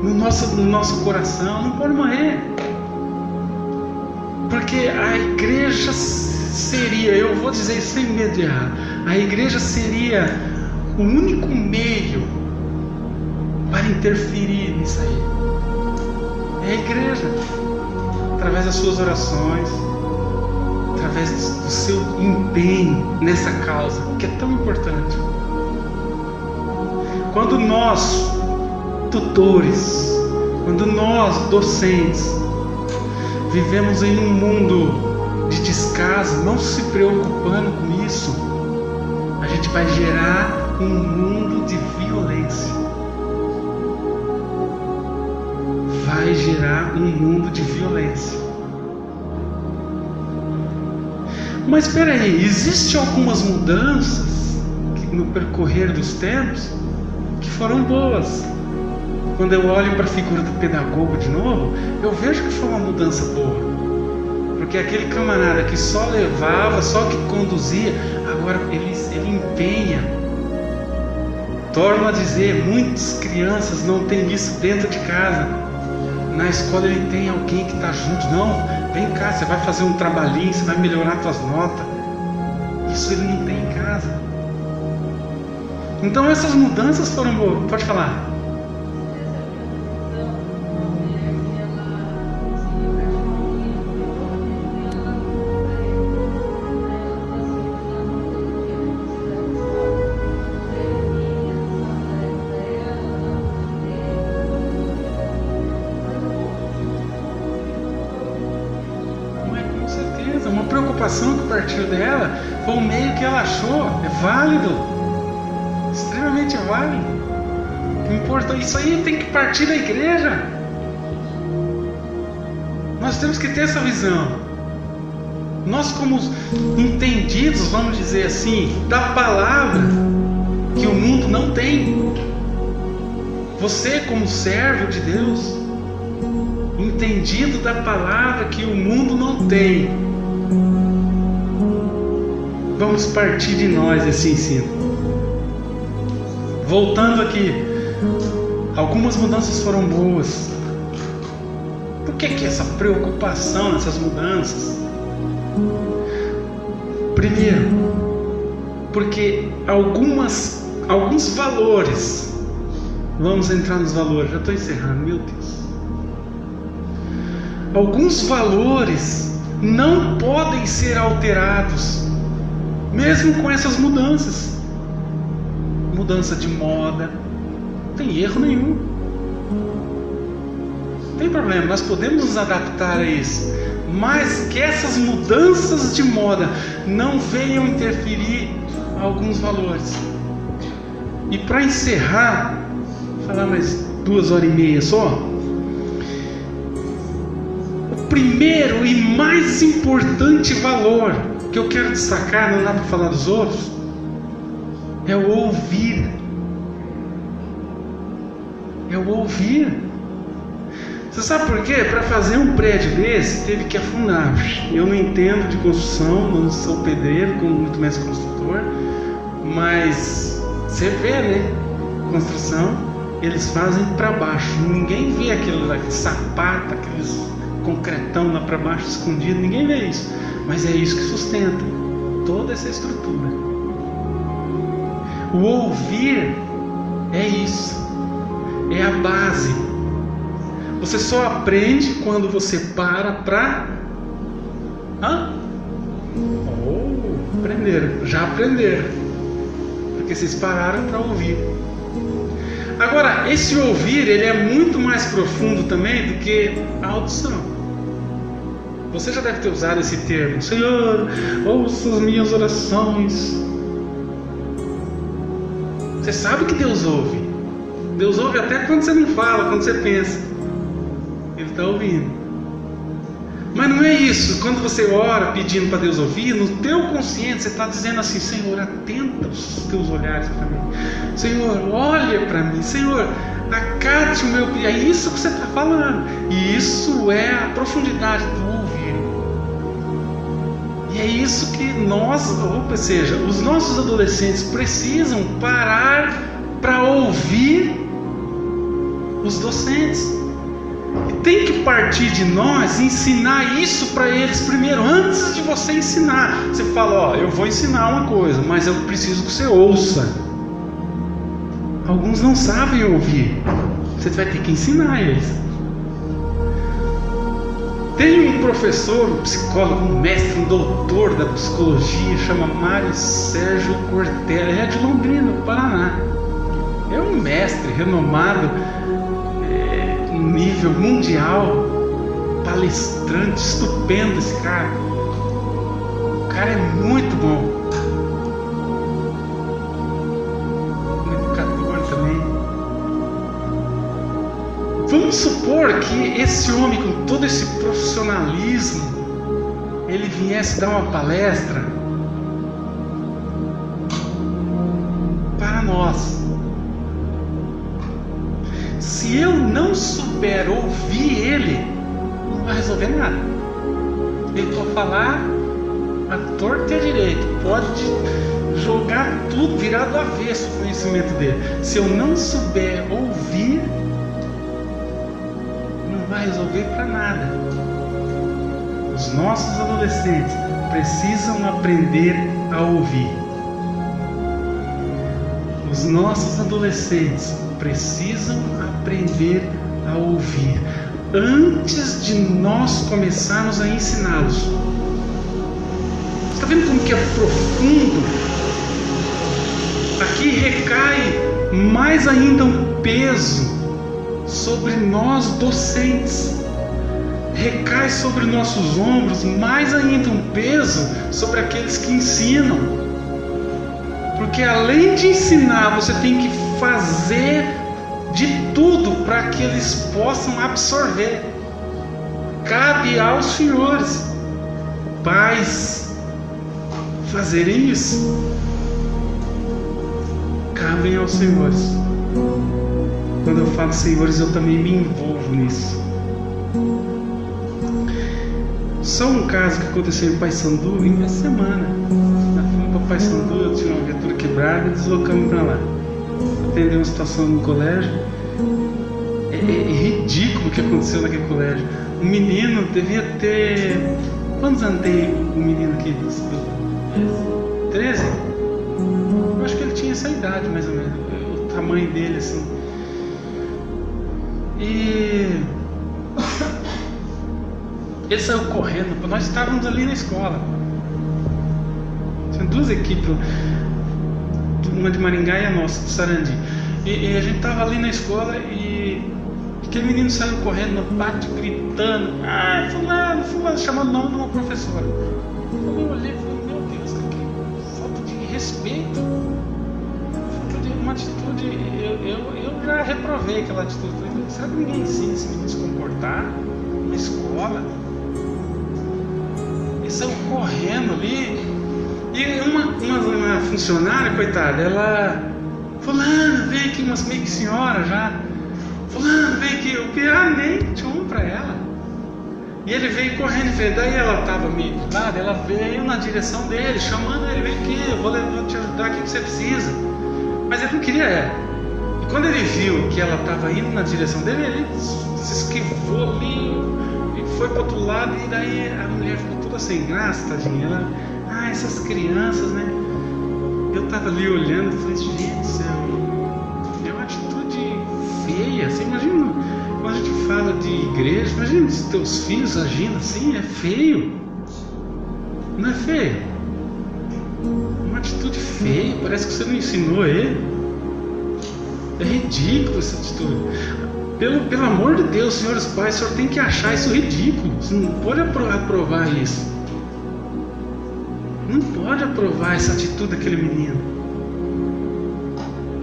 no nosso coração, não pode morrer. Porque a igreja seria, eu vou dizer isso sem medo de errar, a igreja seria o único meio para interferir nisso aí. É a igreja, através das suas orações, através do seu empenho nessa causa, que é tão importante. Quando nós, tutores, quando nós, docentes, vivemos em um mundo de descaso, não se preocupando com isso, a gente vai gerar um mundo de violência. Vai gerar um mundo de violência. Mas espera aí, existem algumas mudanças no percorrer dos tempos que foram boas. Quando eu olho para a figura do pedagogo de novo, eu vejo que foi uma mudança boa. Porque aquele camarada que só levava, só que conduzia, agora ele empenha. Torno a dizer, muitas crianças não têm isso dentro de casa. Na escola ele tem alguém que está junto. Não, vem cá, você vai fazer um trabalhinho, você vai melhorar suas notas. Isso ele não tem em casa. Então essas mudanças foram boas. Pode falar. Que partiu dela foi o meio que ela achou válido, extremamente válido. Importa, isso aí tem que partir da igreja. Nós temos que ter essa visão. Nós, como entendidos, vamos dizer assim, da palavra, que o mundo não tem. Você, como servo de Deus, entendido da palavra que o mundo não tem. Vamos partir de nós esse ensino. Voltando aqui, algumas mudanças foram boas. Por que essa preocupação nessas mudanças? Primeiro, porque alguns valores, vamos entrar nos valores, já estou encerrando, meu Deus. Alguns valores não podem ser alterados, mesmo com essas mudanças. Mudança de moda, não tem erro nenhum. Não tem problema, nós podemos nos adaptar a isso. Mas que essas mudanças de moda não venham interferir em alguns valores. E para encerrar, vou falar mais 2h30 só. O primeiro e mais importante valor que eu quero destacar, não dá para falar dos outros, é o ouvir. É o ouvir. Você sabe por quê? Para fazer um prédio desse, teve que afundar. Eu não entendo de construção, não sou pedreiro, muito menos construtor, mas você vê, né? Construção, eles fazem para baixo. Ninguém vê aquele sapato, aqueles concretão lá para baixo escondido, ninguém vê isso. Mas é isso que sustenta toda essa estrutura. O ouvir é isso, é a base. Você só aprende quando você para. Aprenderam, já aprenderam, porque vocês pararam para ouvir. Agora, esse ouvir, ele é muito mais profundo também do que a audição. Você já deve ter usado esse termo: Senhor, ouça as minhas orações. Você sabe que Deus ouve. Deus ouve até quando você não fala, quando você pensa. Ele está ouvindo. Mas não é isso. Quando você ora pedindo para Deus ouvir, no teu consciente você está dizendo assim: Senhor, atenta os teus olhares para mim. Senhor, olha para mim. Senhor, acate o meu pedido. É isso que você está falando. E isso é a profundidade do ouvir. E é isso que nós, ou seja, os nossos adolescentes precisam parar para ouvir os docentes. E tem que partir de nós ensinar isso para eles primeiro, antes de você ensinar. Você fala: eu vou ensinar uma coisa, mas eu preciso que você ouça. Alguns não sabem ouvir. Você vai ter que ensinar eles. Tem um professor, um psicólogo, um mestre, um doutor da psicologia, chama Mário Sérgio Cortella. Ele é de Londrina, Paraná. É um mestre renomado, nível mundial, palestrante, estupendo esse cara. O cara é muito bom. Um educador também. Vamos supor que esse homem, com todo esse profissionalismo, ele viesse dar uma palestra para nós. Se eu não souber ouvir ele, não vai resolver nada. Ele pode falar a torta e a direita, pode jogar tudo, virar do avesso o conhecimento dele. Se eu não souber ouvir, não vai resolver para nada. Os nossos adolescentes precisam aprender a ouvir. Os nossos adolescentes precisam aprender a ouvir antes de nós começarmos a ensiná-los. Você está vendo como que é profundo? Aqui recai mais ainda um peso sobre nós docentes. Recai sobre nossos ombros mais ainda um peso sobre aqueles que ensinam. Porque além de ensinar, você tem que fazer de tudo para que eles possam absorver. Cabe aos senhores, pais, fazerem isso. Cabem aos senhores. Quando eu falo senhores, eu também me envolvo nisso. Só um caso que aconteceu em Paissandu em uma semana. Nós fomos para Paissandu, eu tinha uma viatura quebrada e deslocamos para lá. Atendeu uma situação no colégio. É ridículo o que aconteceu naquele colégio. O menino devia ter... Quantos anos tem o menino aqui? 13? Eu acho que ele tinha essa idade, mais ou menos. O tamanho dele, assim. E... ele saiu correndo. Nós estávamos ali na escola. Tinha duas equipes. Uma de Maringá e a nossa, de Sarandi. E a gente estava ali na escola e... aquele menino saiu correndo no pátio, gritando: ai, fulano, fulano, chamando o nome de uma professora. Eu olhei e falei: meu Deus, que falta de respeito, falta de uma atitude. Eu já reprovei aquela atitude. Falei: será que ninguém ensina esse menino a se comportar na escola? Ele saiu correndo ali. E uma funcionária, coitada, ela: fulano, vem aqui, umas meio que senhora já. Fulano, vem aqui. Eu nem tinha um pra ela. E ele veio correndo e veio. Daí ela estava meio de lado, ela veio na direção dele, chamando ele: vem aqui, eu vou te ajudar, o que você precisa. Mas ele não queria ela. E quando ele viu que ela estava indo na direção dele, ele se esquivou ali e foi para outro lado. E daí a mulher ficou toda sem graça, tadinha. Ela: ah, essas crianças, né? Eu estava ali olhando e falei: gente do céu, é uma atitude feia. Você imagina, quando a gente fala de igreja, imagina os teus filhos agindo assim. É feio, não é feio? Uma atitude feia, parece que você não ensinou ele. É ridículo essa atitude. Pelo amor de Deus, senhores pais, o senhor tem que achar isso ridículo. Você não pode aprovar isso. Não pode aprovar essa atitude daquele menino.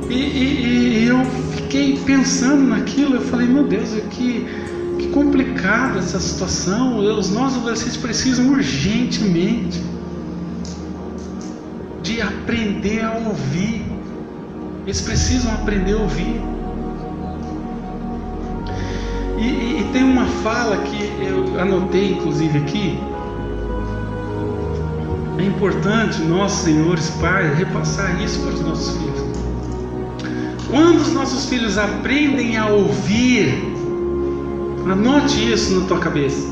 E eu fiquei pensando naquilo. Eu falei: meu Deus, que complicada essa situação. Os nossos adolescentes precisam urgentemente de aprender a ouvir. Eles precisam aprender a ouvir. E tem uma fala que eu anotei inclusive aqui. É importante nós, senhores pais, repassar isso para os nossos filhos. Quando os nossos filhos aprendem a ouvir, anote isso na tua cabeça.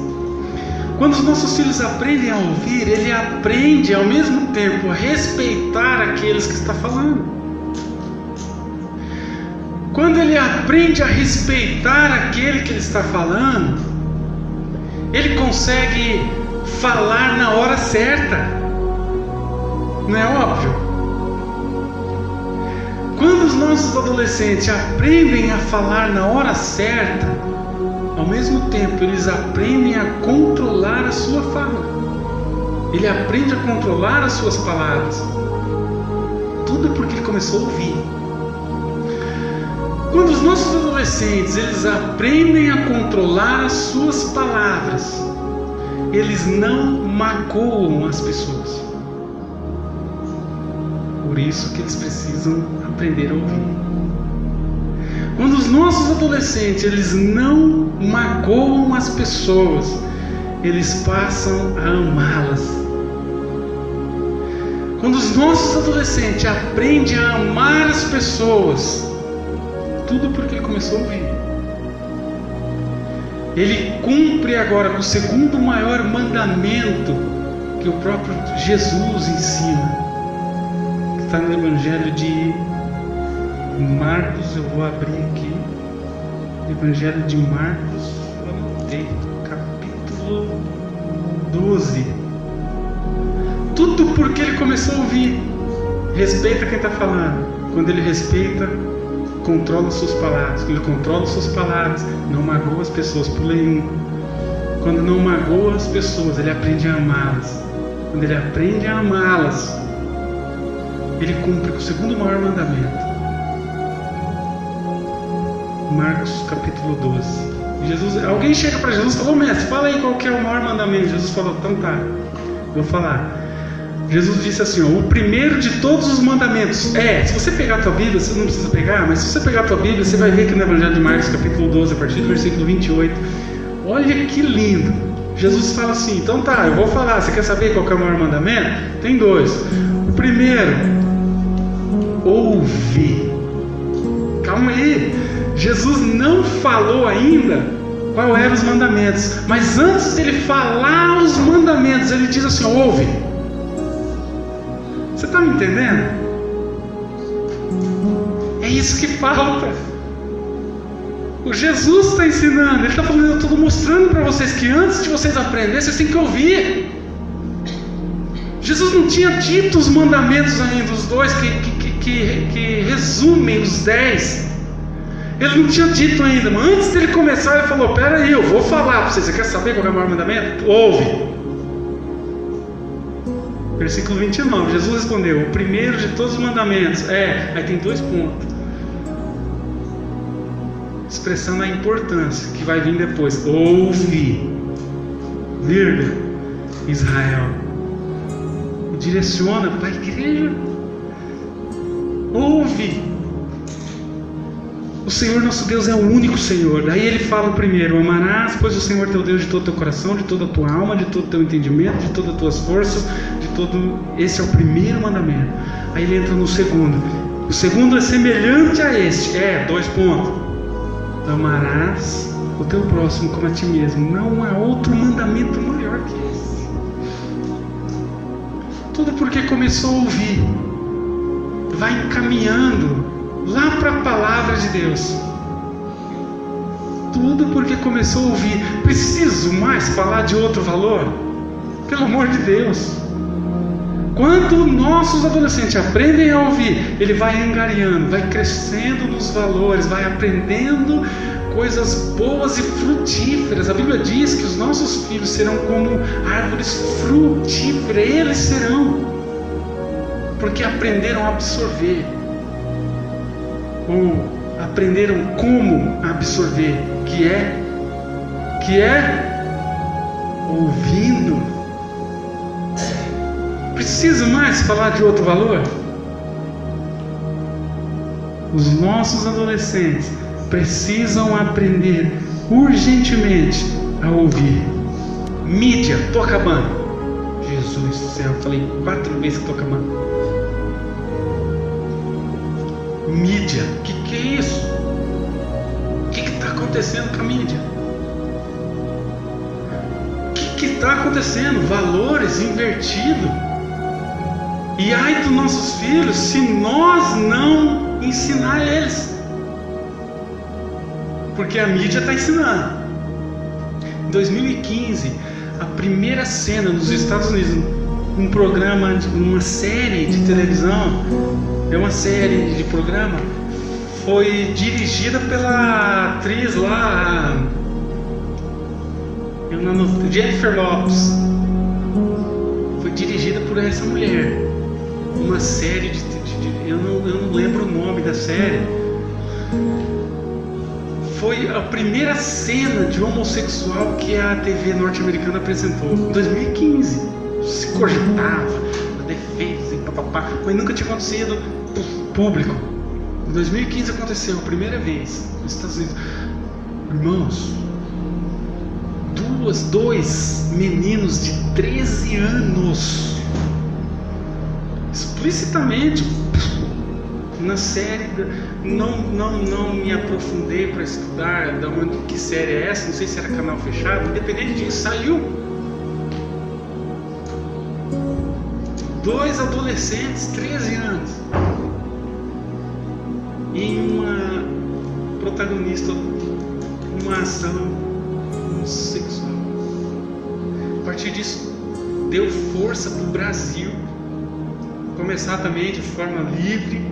Quando os nossos filhos aprendem a ouvir, ele aprende ao mesmo tempo a respeitar aqueles que está falando. Quando ele aprende a respeitar aquele que ele está falando, ele consegue falar na hora certa. Não é óbvio? Quando os nossos adolescentes aprendem a falar na hora certa, ao mesmo tempo eles aprendem a controlar a sua fala. Ele aprende a controlar as suas palavras. Tudo porque ele começou a ouvir. Quando os nossos adolescentes eles aprendem a controlar as suas palavras, eles não magoam as pessoas. Por isso que eles precisam aprender a ouvir. Quando os nossos adolescentes eles não magoam as pessoas, eles passam a amá-las. Quando os nossos adolescentes aprendem a amar as pessoas, tudo porque ele começou a ouvir. Ele cumpre agora com o segundo maior mandamento que o próprio Jesus ensina. Está no Evangelho de Marcos. Eu vou abrir aqui. Evangelho de Marcos, eu anotei, capítulo 12. Tudo porque ele começou a ouvir. Respeita quem está falando. Quando ele respeita, controla as suas palavras. Quando ele controla as suas palavras, não magoa as pessoas. Pulei um. Quando não magoa as pessoas, ele aprende a amá-las. Quando ele aprende a amá-las, ele cumpre com o segundo maior mandamento. Marcos capítulo 12. Alguém chega para Jesus e falou: mestre, fala aí qual que é o maior mandamento. Jesus falou: então tá, vou falar. Jesus disse assim: ó, o primeiro de todos os mandamentos se você pegar a tua Bíblia, você não precisa pegar, mas se você pegar a tua Bíblia, você vai ver que no Evangelho de Marcos capítulo 12, a partir do versículo 28, olha que lindo. Jesus fala assim: então tá, eu vou falar, você quer saber qual que é o maior mandamento? Tem 2. O primeiro, ouve. Calma aí, Jesus não falou ainda qual eram os mandamentos, mas antes dele falar os mandamentos, ele diz assim: ouve. Você está me entendendo? É isso que falta. O Jesus está ensinando, ele está falando: eu estou mostrando para vocês que antes de vocês aprenderem, vocês têm que ouvir. Jesus não tinha dito os mandamentos ainda, os 2 que resumem os 10. Ele não tinha dito ainda, mas antes dele começar, ele falou: pera aí, eu vou falar para vocês. Você quer saber qual é o maior mandamento? Ouve. Versículo 29, Jesus respondeu: o primeiro de todos os mandamentos aí tem 2 pontos, expressando a importância que vai vir depois. Ouve, vírgula, Israel. Direciona para a igreja. Ouve. O Senhor nosso Deus é o único Senhor. Daí ele fala primeiro: amarás, pois, o Senhor teu Deus de todo o teu coração, de toda a tua alma, de todo o teu entendimento, de todas as tuas forças, de todo. Esse é o primeiro mandamento. Aí ele entra no segundo. O segundo é semelhante a este. 2 pontos. Amarás o teu próximo como a ti mesmo. Não há outro mandamento maior que esse. Tudo porque começou a ouvir. Vai encaminhando lá para a palavra de Deus. Tudo porque começou a ouvir. Preciso mais falar de outro valor? Pelo amor de Deus. Quando nossos adolescentes aprendem a ouvir, ele vai angariando, vai crescendo nos valores, vai aprendendo coisas boas e frutíferas. A Bíblia diz que os nossos filhos serão como árvores frutíferas. Eles serão, porque aprenderam a absorver, ou aprenderam como absorver, que é ouvindo. Preciso mais falar de outro valor? Os nossos adolescentes precisam aprender urgentemente a ouvir. Mídia, tô acabando. Jesus do céu, falei 4 vezes que tô acabando. Mídia, que é isso? O que está acontecendo com a mídia? O que está acontecendo? Valores invertidos. E ai dos nossos filhos se nós não ensinar eles, porque a mídia está ensinando. Em 2015, a primeira cena nos Estados Unidos, um programa, uma série de televisão, uma série de programa, foi dirigida pela atriz lá, Jennifer Lopez. Foi dirigida por essa mulher. Uma série eu não lembro o nome da série. Foi a primeira cena de homossexual que a TV norte-americana apresentou. Em 2015 se cogitava a defesa e papapá, mas nunca tinha acontecido público. Em 2015 aconteceu a primeira vez nos Estados Unidos. Irmãos, dois meninos de 13 anos explicitamente na série. Não me aprofundei para estudar que série é essa, não sei se era canal fechado, independente disso, saiu 2 adolescentes, 13 anos, e uma protagonista, uma ação sexual. A partir disso, deu força para o Brasil começar também de forma livre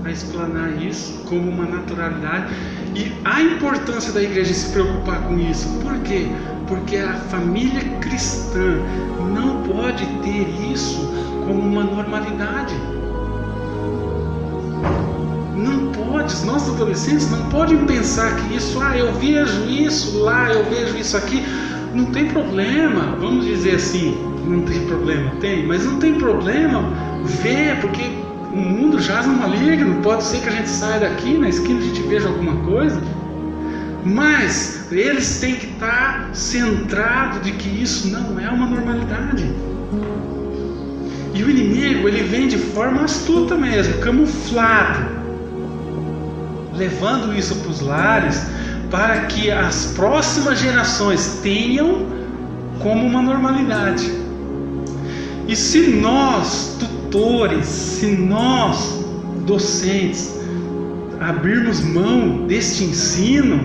a explanar isso como uma naturalidade. E a importância da igreja se preocupar com isso. Por quê? Porque a família cristã não pode ter isso como uma normalidade. Não pode. Os nossos adolescentes não podem pensar que isso, eu vejo isso lá, eu vejo isso aqui. Não tem problema, vamos dizer assim, não tem problema, tem, mas não tem problema ver, porque o mundo jaz no maligno. Pode ser que a gente saia daqui, na esquina a gente veja alguma coisa, Mas eles têm que estar centrados de que isso não é uma normalidade. E o inimigo, ele vem de forma astuta mesmo, camuflado, levando isso para os lares, para que as próximas gerações tenham como uma normalidade. E se nós, tutores, se nós, docentes, abrirmos mão deste ensino,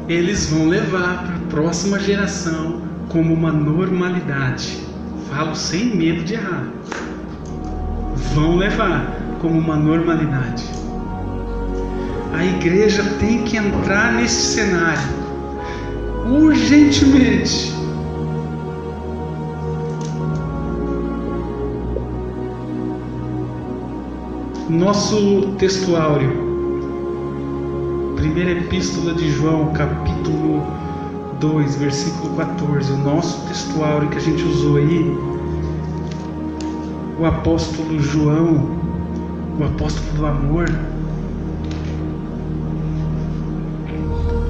eles vão levar para a próxima geração como uma normalidade. Falo sem medo de errar. Vão levar como uma normalidade. A igreja tem que entrar nesse cenário urgentemente. Nosso textuário, primeira epístola de João, capítulo 2, versículo 14, o nosso textuário que a gente usou aí, o apóstolo João, o apóstolo do amor,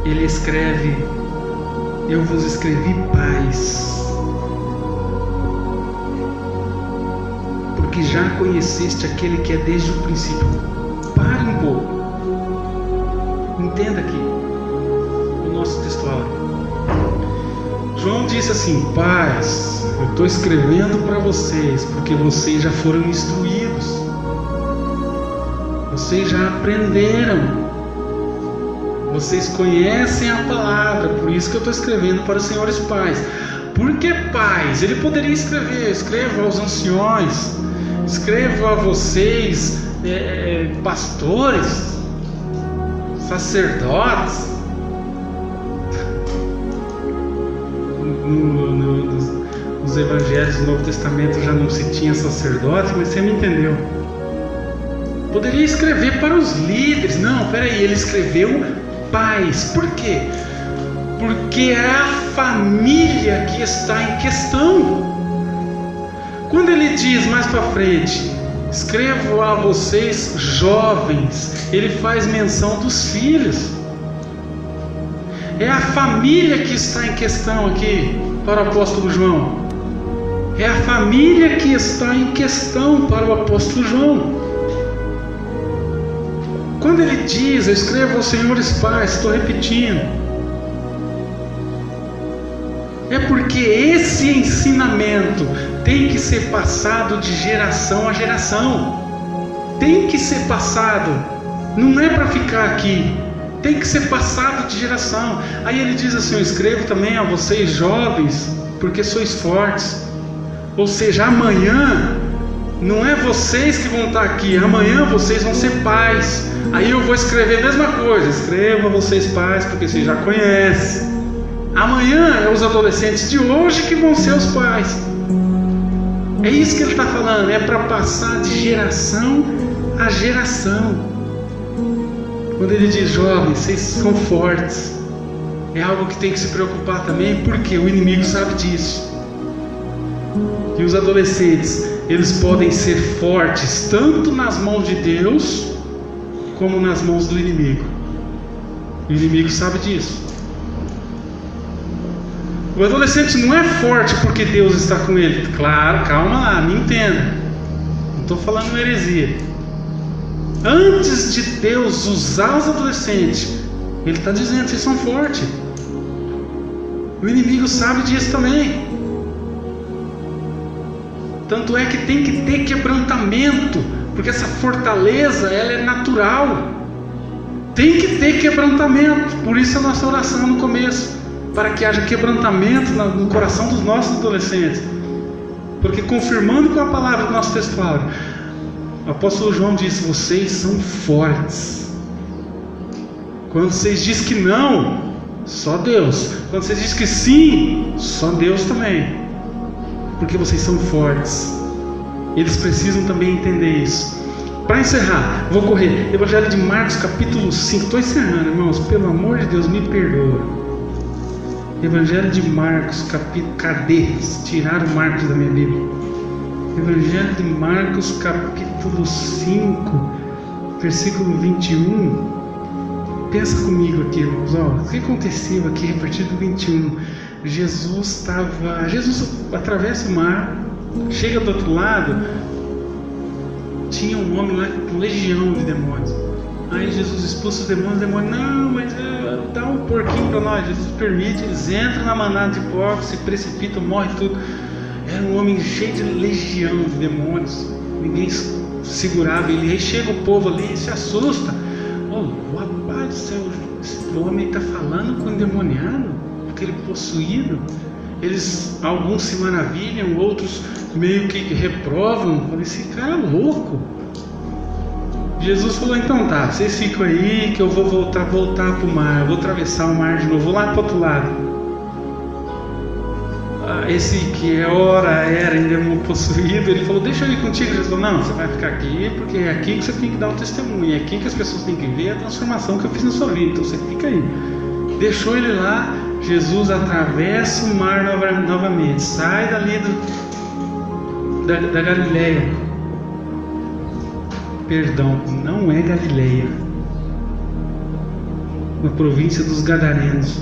ele escreve: eu vos escrevi paz, porque já conheceste aquele que é desde o princípio. Pare um pouco, entenda aqui o nosso textuário. João disse assim: paz, eu estou escrevendo para vocês porque vocês já foram instruídos, vocês já aprenderam, vocês conhecem a palavra, por isso que eu estou escrevendo para os senhores pais. Por que pais? Ele poderia escrever: escrevo aos anciões, escrevo a vocês, pastores, sacerdotes. Nos evangelhos do Novo Testamento já não se tinha sacerdote, mas você me entendeu. Poderia escrever para os líderes. Não, peraí, ele escreveu pais. Por quê? Porque é a família que está em questão. Quando ele diz mais para frente: escrevo a vocês jovens, ele faz menção dos filhos. É a família que está em questão aqui para o apóstolo João. É a família que está em questão para o apóstolo João. Quando ele diz: eu escrevo aos senhores pais, estou repetindo, é porque esse ensinamento tem que ser passado de geração a geração. Tem que ser passado, não é para ficar aqui. Tem que ser passado de geração. Aí ele diz assim: eu escrevo também a vocês jovens, porque sois fortes. Ou seja, amanhã não é vocês que vão estar aqui, amanhã vocês vão ser pais. Aí eu vou escrever a mesma coisa: escrevo a vocês pais, porque vocês já conhecem. Amanhã é os adolescentes de hoje que vão ser os pais. É isso que ele está falando, é para passar de geração a geração. Quando ele diz: jovens, vocês são fortes, é algo que tem que se preocupar também, porque o inimigo sabe disso. E os adolescentes, eles podem ser fortes tanto nas mãos de Deus como nas mãos do inimigo. O inimigo sabe disso. O adolescente não é forte porque Deus está com ele. Claro, calma lá, me entenda. Não estou falando heresia. Antes de Deus usar os adolescentes, Ele está dizendo: vocês são fortes. O inimigo sabe disso também. Tanto é que tem que ter quebrantamento, porque essa fortaleza, ela é natural. Tem que ter quebrantamento. Por isso a nossa oração no começo, para que haja quebrantamento no coração dos nossos adolescentes. Porque confirmando com a palavra do nosso textuário, o apóstolo João disse: vocês são fortes. Quando vocês dizem que não, só Deus. Quando vocês dizem que sim, só Deus também. Porque vocês são fortes. Eles precisam também entender isso. Para encerrar, vou correr. Evangelho de Marcos, capítulo 5. Estou encerrando, irmãos. Pelo amor de Deus, me perdoa. Evangelho de Marcos, capítulo... Cadê? Tiraram Marcos da minha Bíblia. Evangelho de Marcos, capítulo 5, versículo 21. pensa comigo aqui, irmãos, o que aconteceu aqui a partir do 21? Jesus atravessa o mar, chega do outro lado, tinha um homem lá com legião de demônios. Aí Jesus expulsa os demônios, não, mas dá um porquinho para nós. Jesus permite, eles entram na manada de porcos, se precipitam, morre tudo. Era um homem cheio de legião de demônios, ninguém segurava ele. Aí chega o povo ali e se assusta. Rapaz do céu, esse homem está falando com o endemoniado, aquele possuído. Alguns se maravilham, outros meio que reprovam. Falei, esse cara é louco. Jesus falou, então tá, vocês ficam aí que eu vou voltar para o mar, eu vou atravessar o mar de novo, vou lá para o outro lado. Esse que era endemoniado possuído, ele falou, deixa eu ir contigo. Jesus falou, não, você vai ficar aqui, porque é aqui que você tem que dar um testemunho, é aqui que as pessoas têm que ver a transformação que eu fiz na sua vida, então você fica aí. Deixou ele lá. Jesus atravessa o mar novamente, sai dali da Galileia. Perdão, não é Galileia, na província dos Gadarenos.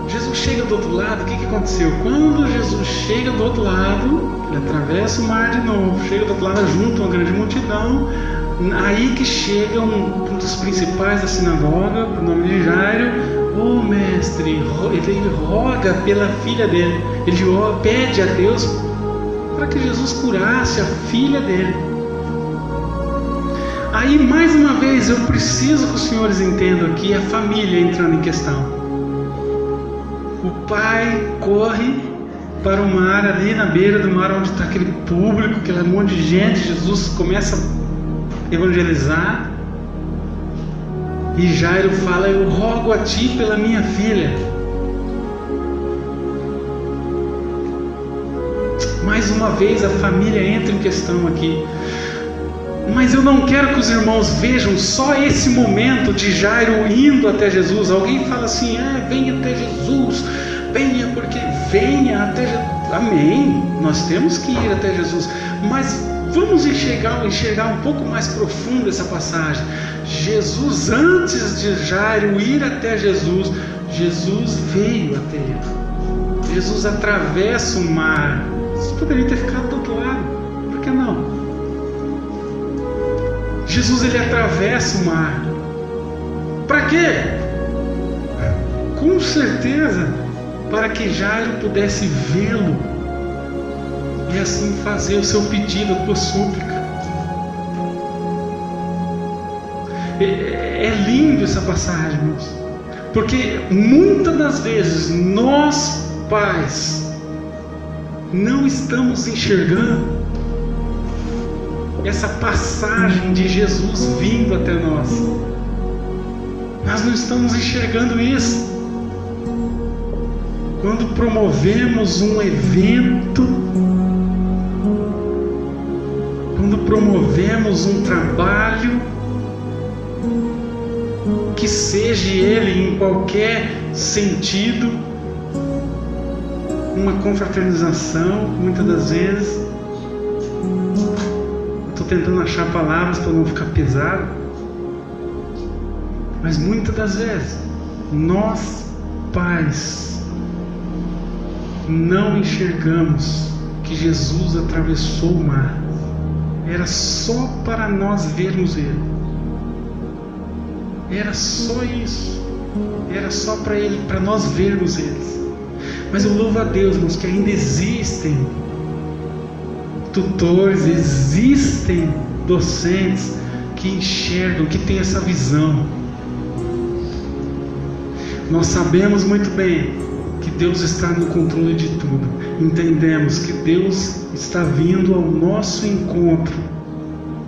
Jesus chega do outro lado. O que aconteceu? Quando Jesus chega do outro lado, ele atravessa o mar de novo, chega do outro lado, junto a uma grande multidão. Aí que chega um dos principais da sinagoga, o nome de Jairo. Mestre, ele roga pela filha dele, ele pede a Deus para que Jesus curasse a filha dele. Aí mais uma vez eu preciso que os senhores entendam aqui a família entrando em questão. O pai corre para o mar, ali na beira do mar, onde está aquele público, aquele monte de gente. Jesus começa a evangelizar. E Jairo fala, eu rogo a ti pela minha filha. Mais uma vez a família entra em questão aqui. Mas eu não quero que os irmãos vejam só esse momento de Jairo indo até Jesus. Alguém fala assim, venha até Jesus, venha até Jesus. Amém, nós temos que ir até Jesus. Mas vamos enxergar um pouco mais profundo essa passagem. Jesus, antes de Jairo ir até Jesus, Jesus veio até ele. Jesus atravessa o mar. Você poderia ter ficado do outro lado, por que não? Jesus, ele atravessa o mar. Para quê? Com certeza para que Jairo pudesse vê-lo e assim fazer o seu pedido, a sua súplica. É lindo essa passagem, irmãos, porque muitas das vezes nós, pais, não estamos enxergando essa passagem de Jesus vindo até nós. Nós não estamos enxergando isso. Quando promovemos um evento, quando promovemos um trabalho, que seja ele em qualquer sentido, uma confraternização, muitas das vezes, estou tentando achar palavras para não ficar pesado, mas muitas das vezes nós, pais, não enxergamos que Jesus atravessou o mar. Era só para nós vermos ele. Era só isso. Era só para nós vermos eles. Mas eu louvo a Deus, irmãos, que ainda existem tutores, existem docentes que enxergam, que têm essa visão. Nós sabemos muito bem que Deus está no controle de tudo. Entendemos que Deus está vindo ao nosso encontro.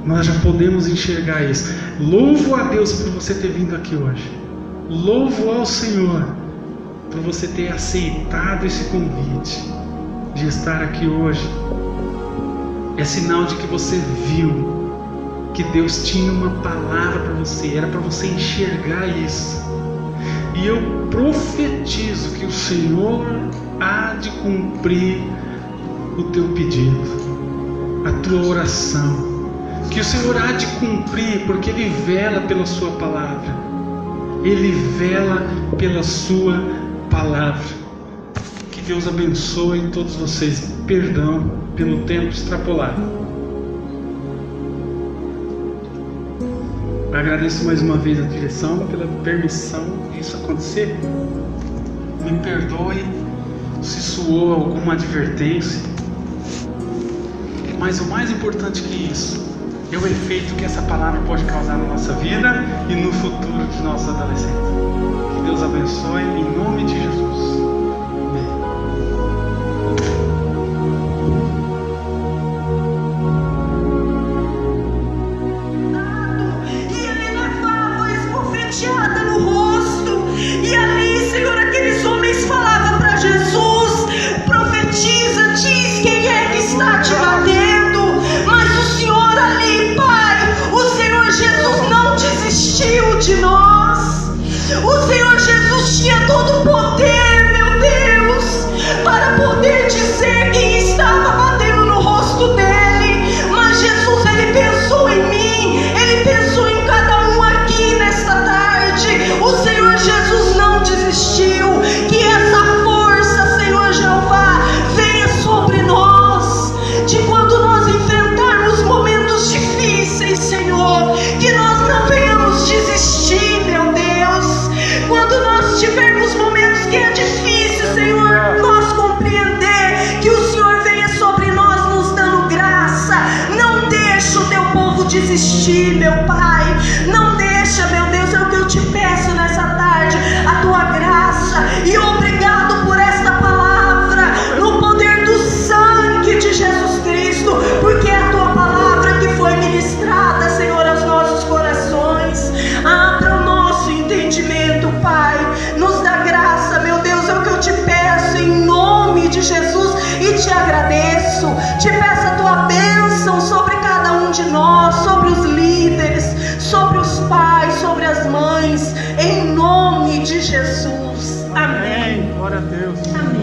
Nós já podemos enxergar isso. Louvo a Deus por você ter vindo aqui hoje. Louvo ao Senhor por você ter aceitado esse convite de estar aqui hoje. É sinal de que você viu que Deus tinha uma palavra para você. Era para você enxergar isso. E eu profetizo que o Senhor há de cumprir o teu pedido, a tua oração. que o Senhor há de cumprir, porque Ele vela pela Sua palavra. Ele vela pela Sua palavra. Que Deus abençoe todos vocês. Perdão pelo tempo extrapolado. Agradeço mais uma vez a direção pela permissão disso acontecer. Me perdoe se soou alguma advertência. Mas o mais importante que isso é o efeito que essa palavra pode causar na nossa vida e no futuro dos nossos adolescentes. Que Deus abençoe em nome de Jesus. E ele levava a esbofeteada no rosto. E ali, Senhor, aqueles homens falavam para Jesus: profetiza, diz quem é que está te batendo. Mas o Senhor ali, Pai, o Senhor Jesus não desistiu de nós. O Senhor Jesus tinha todo o poder, meu Deus, para poder dizer quem estava batendo no rosto dele. Mas Jesus, Ele pensou em mim, Ele pensou em cada um aqui nesta tarde. O Senhor Jesus não desistiu. Que essa força, Senhor Jeová, venha sobre nós, de quando nós enfrentarmos momentos difíceis, Senhor, que nós não venhamos desistir, meu Deus. Quando nós tivermos momentos que é difícil, Senhor, nós compreender que o Senhor venha sobre nós nos dando graça. Não deixa o teu povo desistir, meu Pai. Não deixa, meu Deus, é o que eu te peço nessa tarde, a tua graça. E obrigado por esta palavra, no poder do sangue de Jesus Cristo, porque é a tua palavra que foi ministrada, Senhor, aos nossos corações. Abra o nosso entendimento, Pai. Nos dá graça, meu Deus, é o que eu te peço em nome de Jesus. E te agradeço, te peço a tua bênção sobre cada um de nós, sobre os líderes, sobre os pais, sobre as mães, em nome de Jesus. Amém. Glória a Deus. Amém.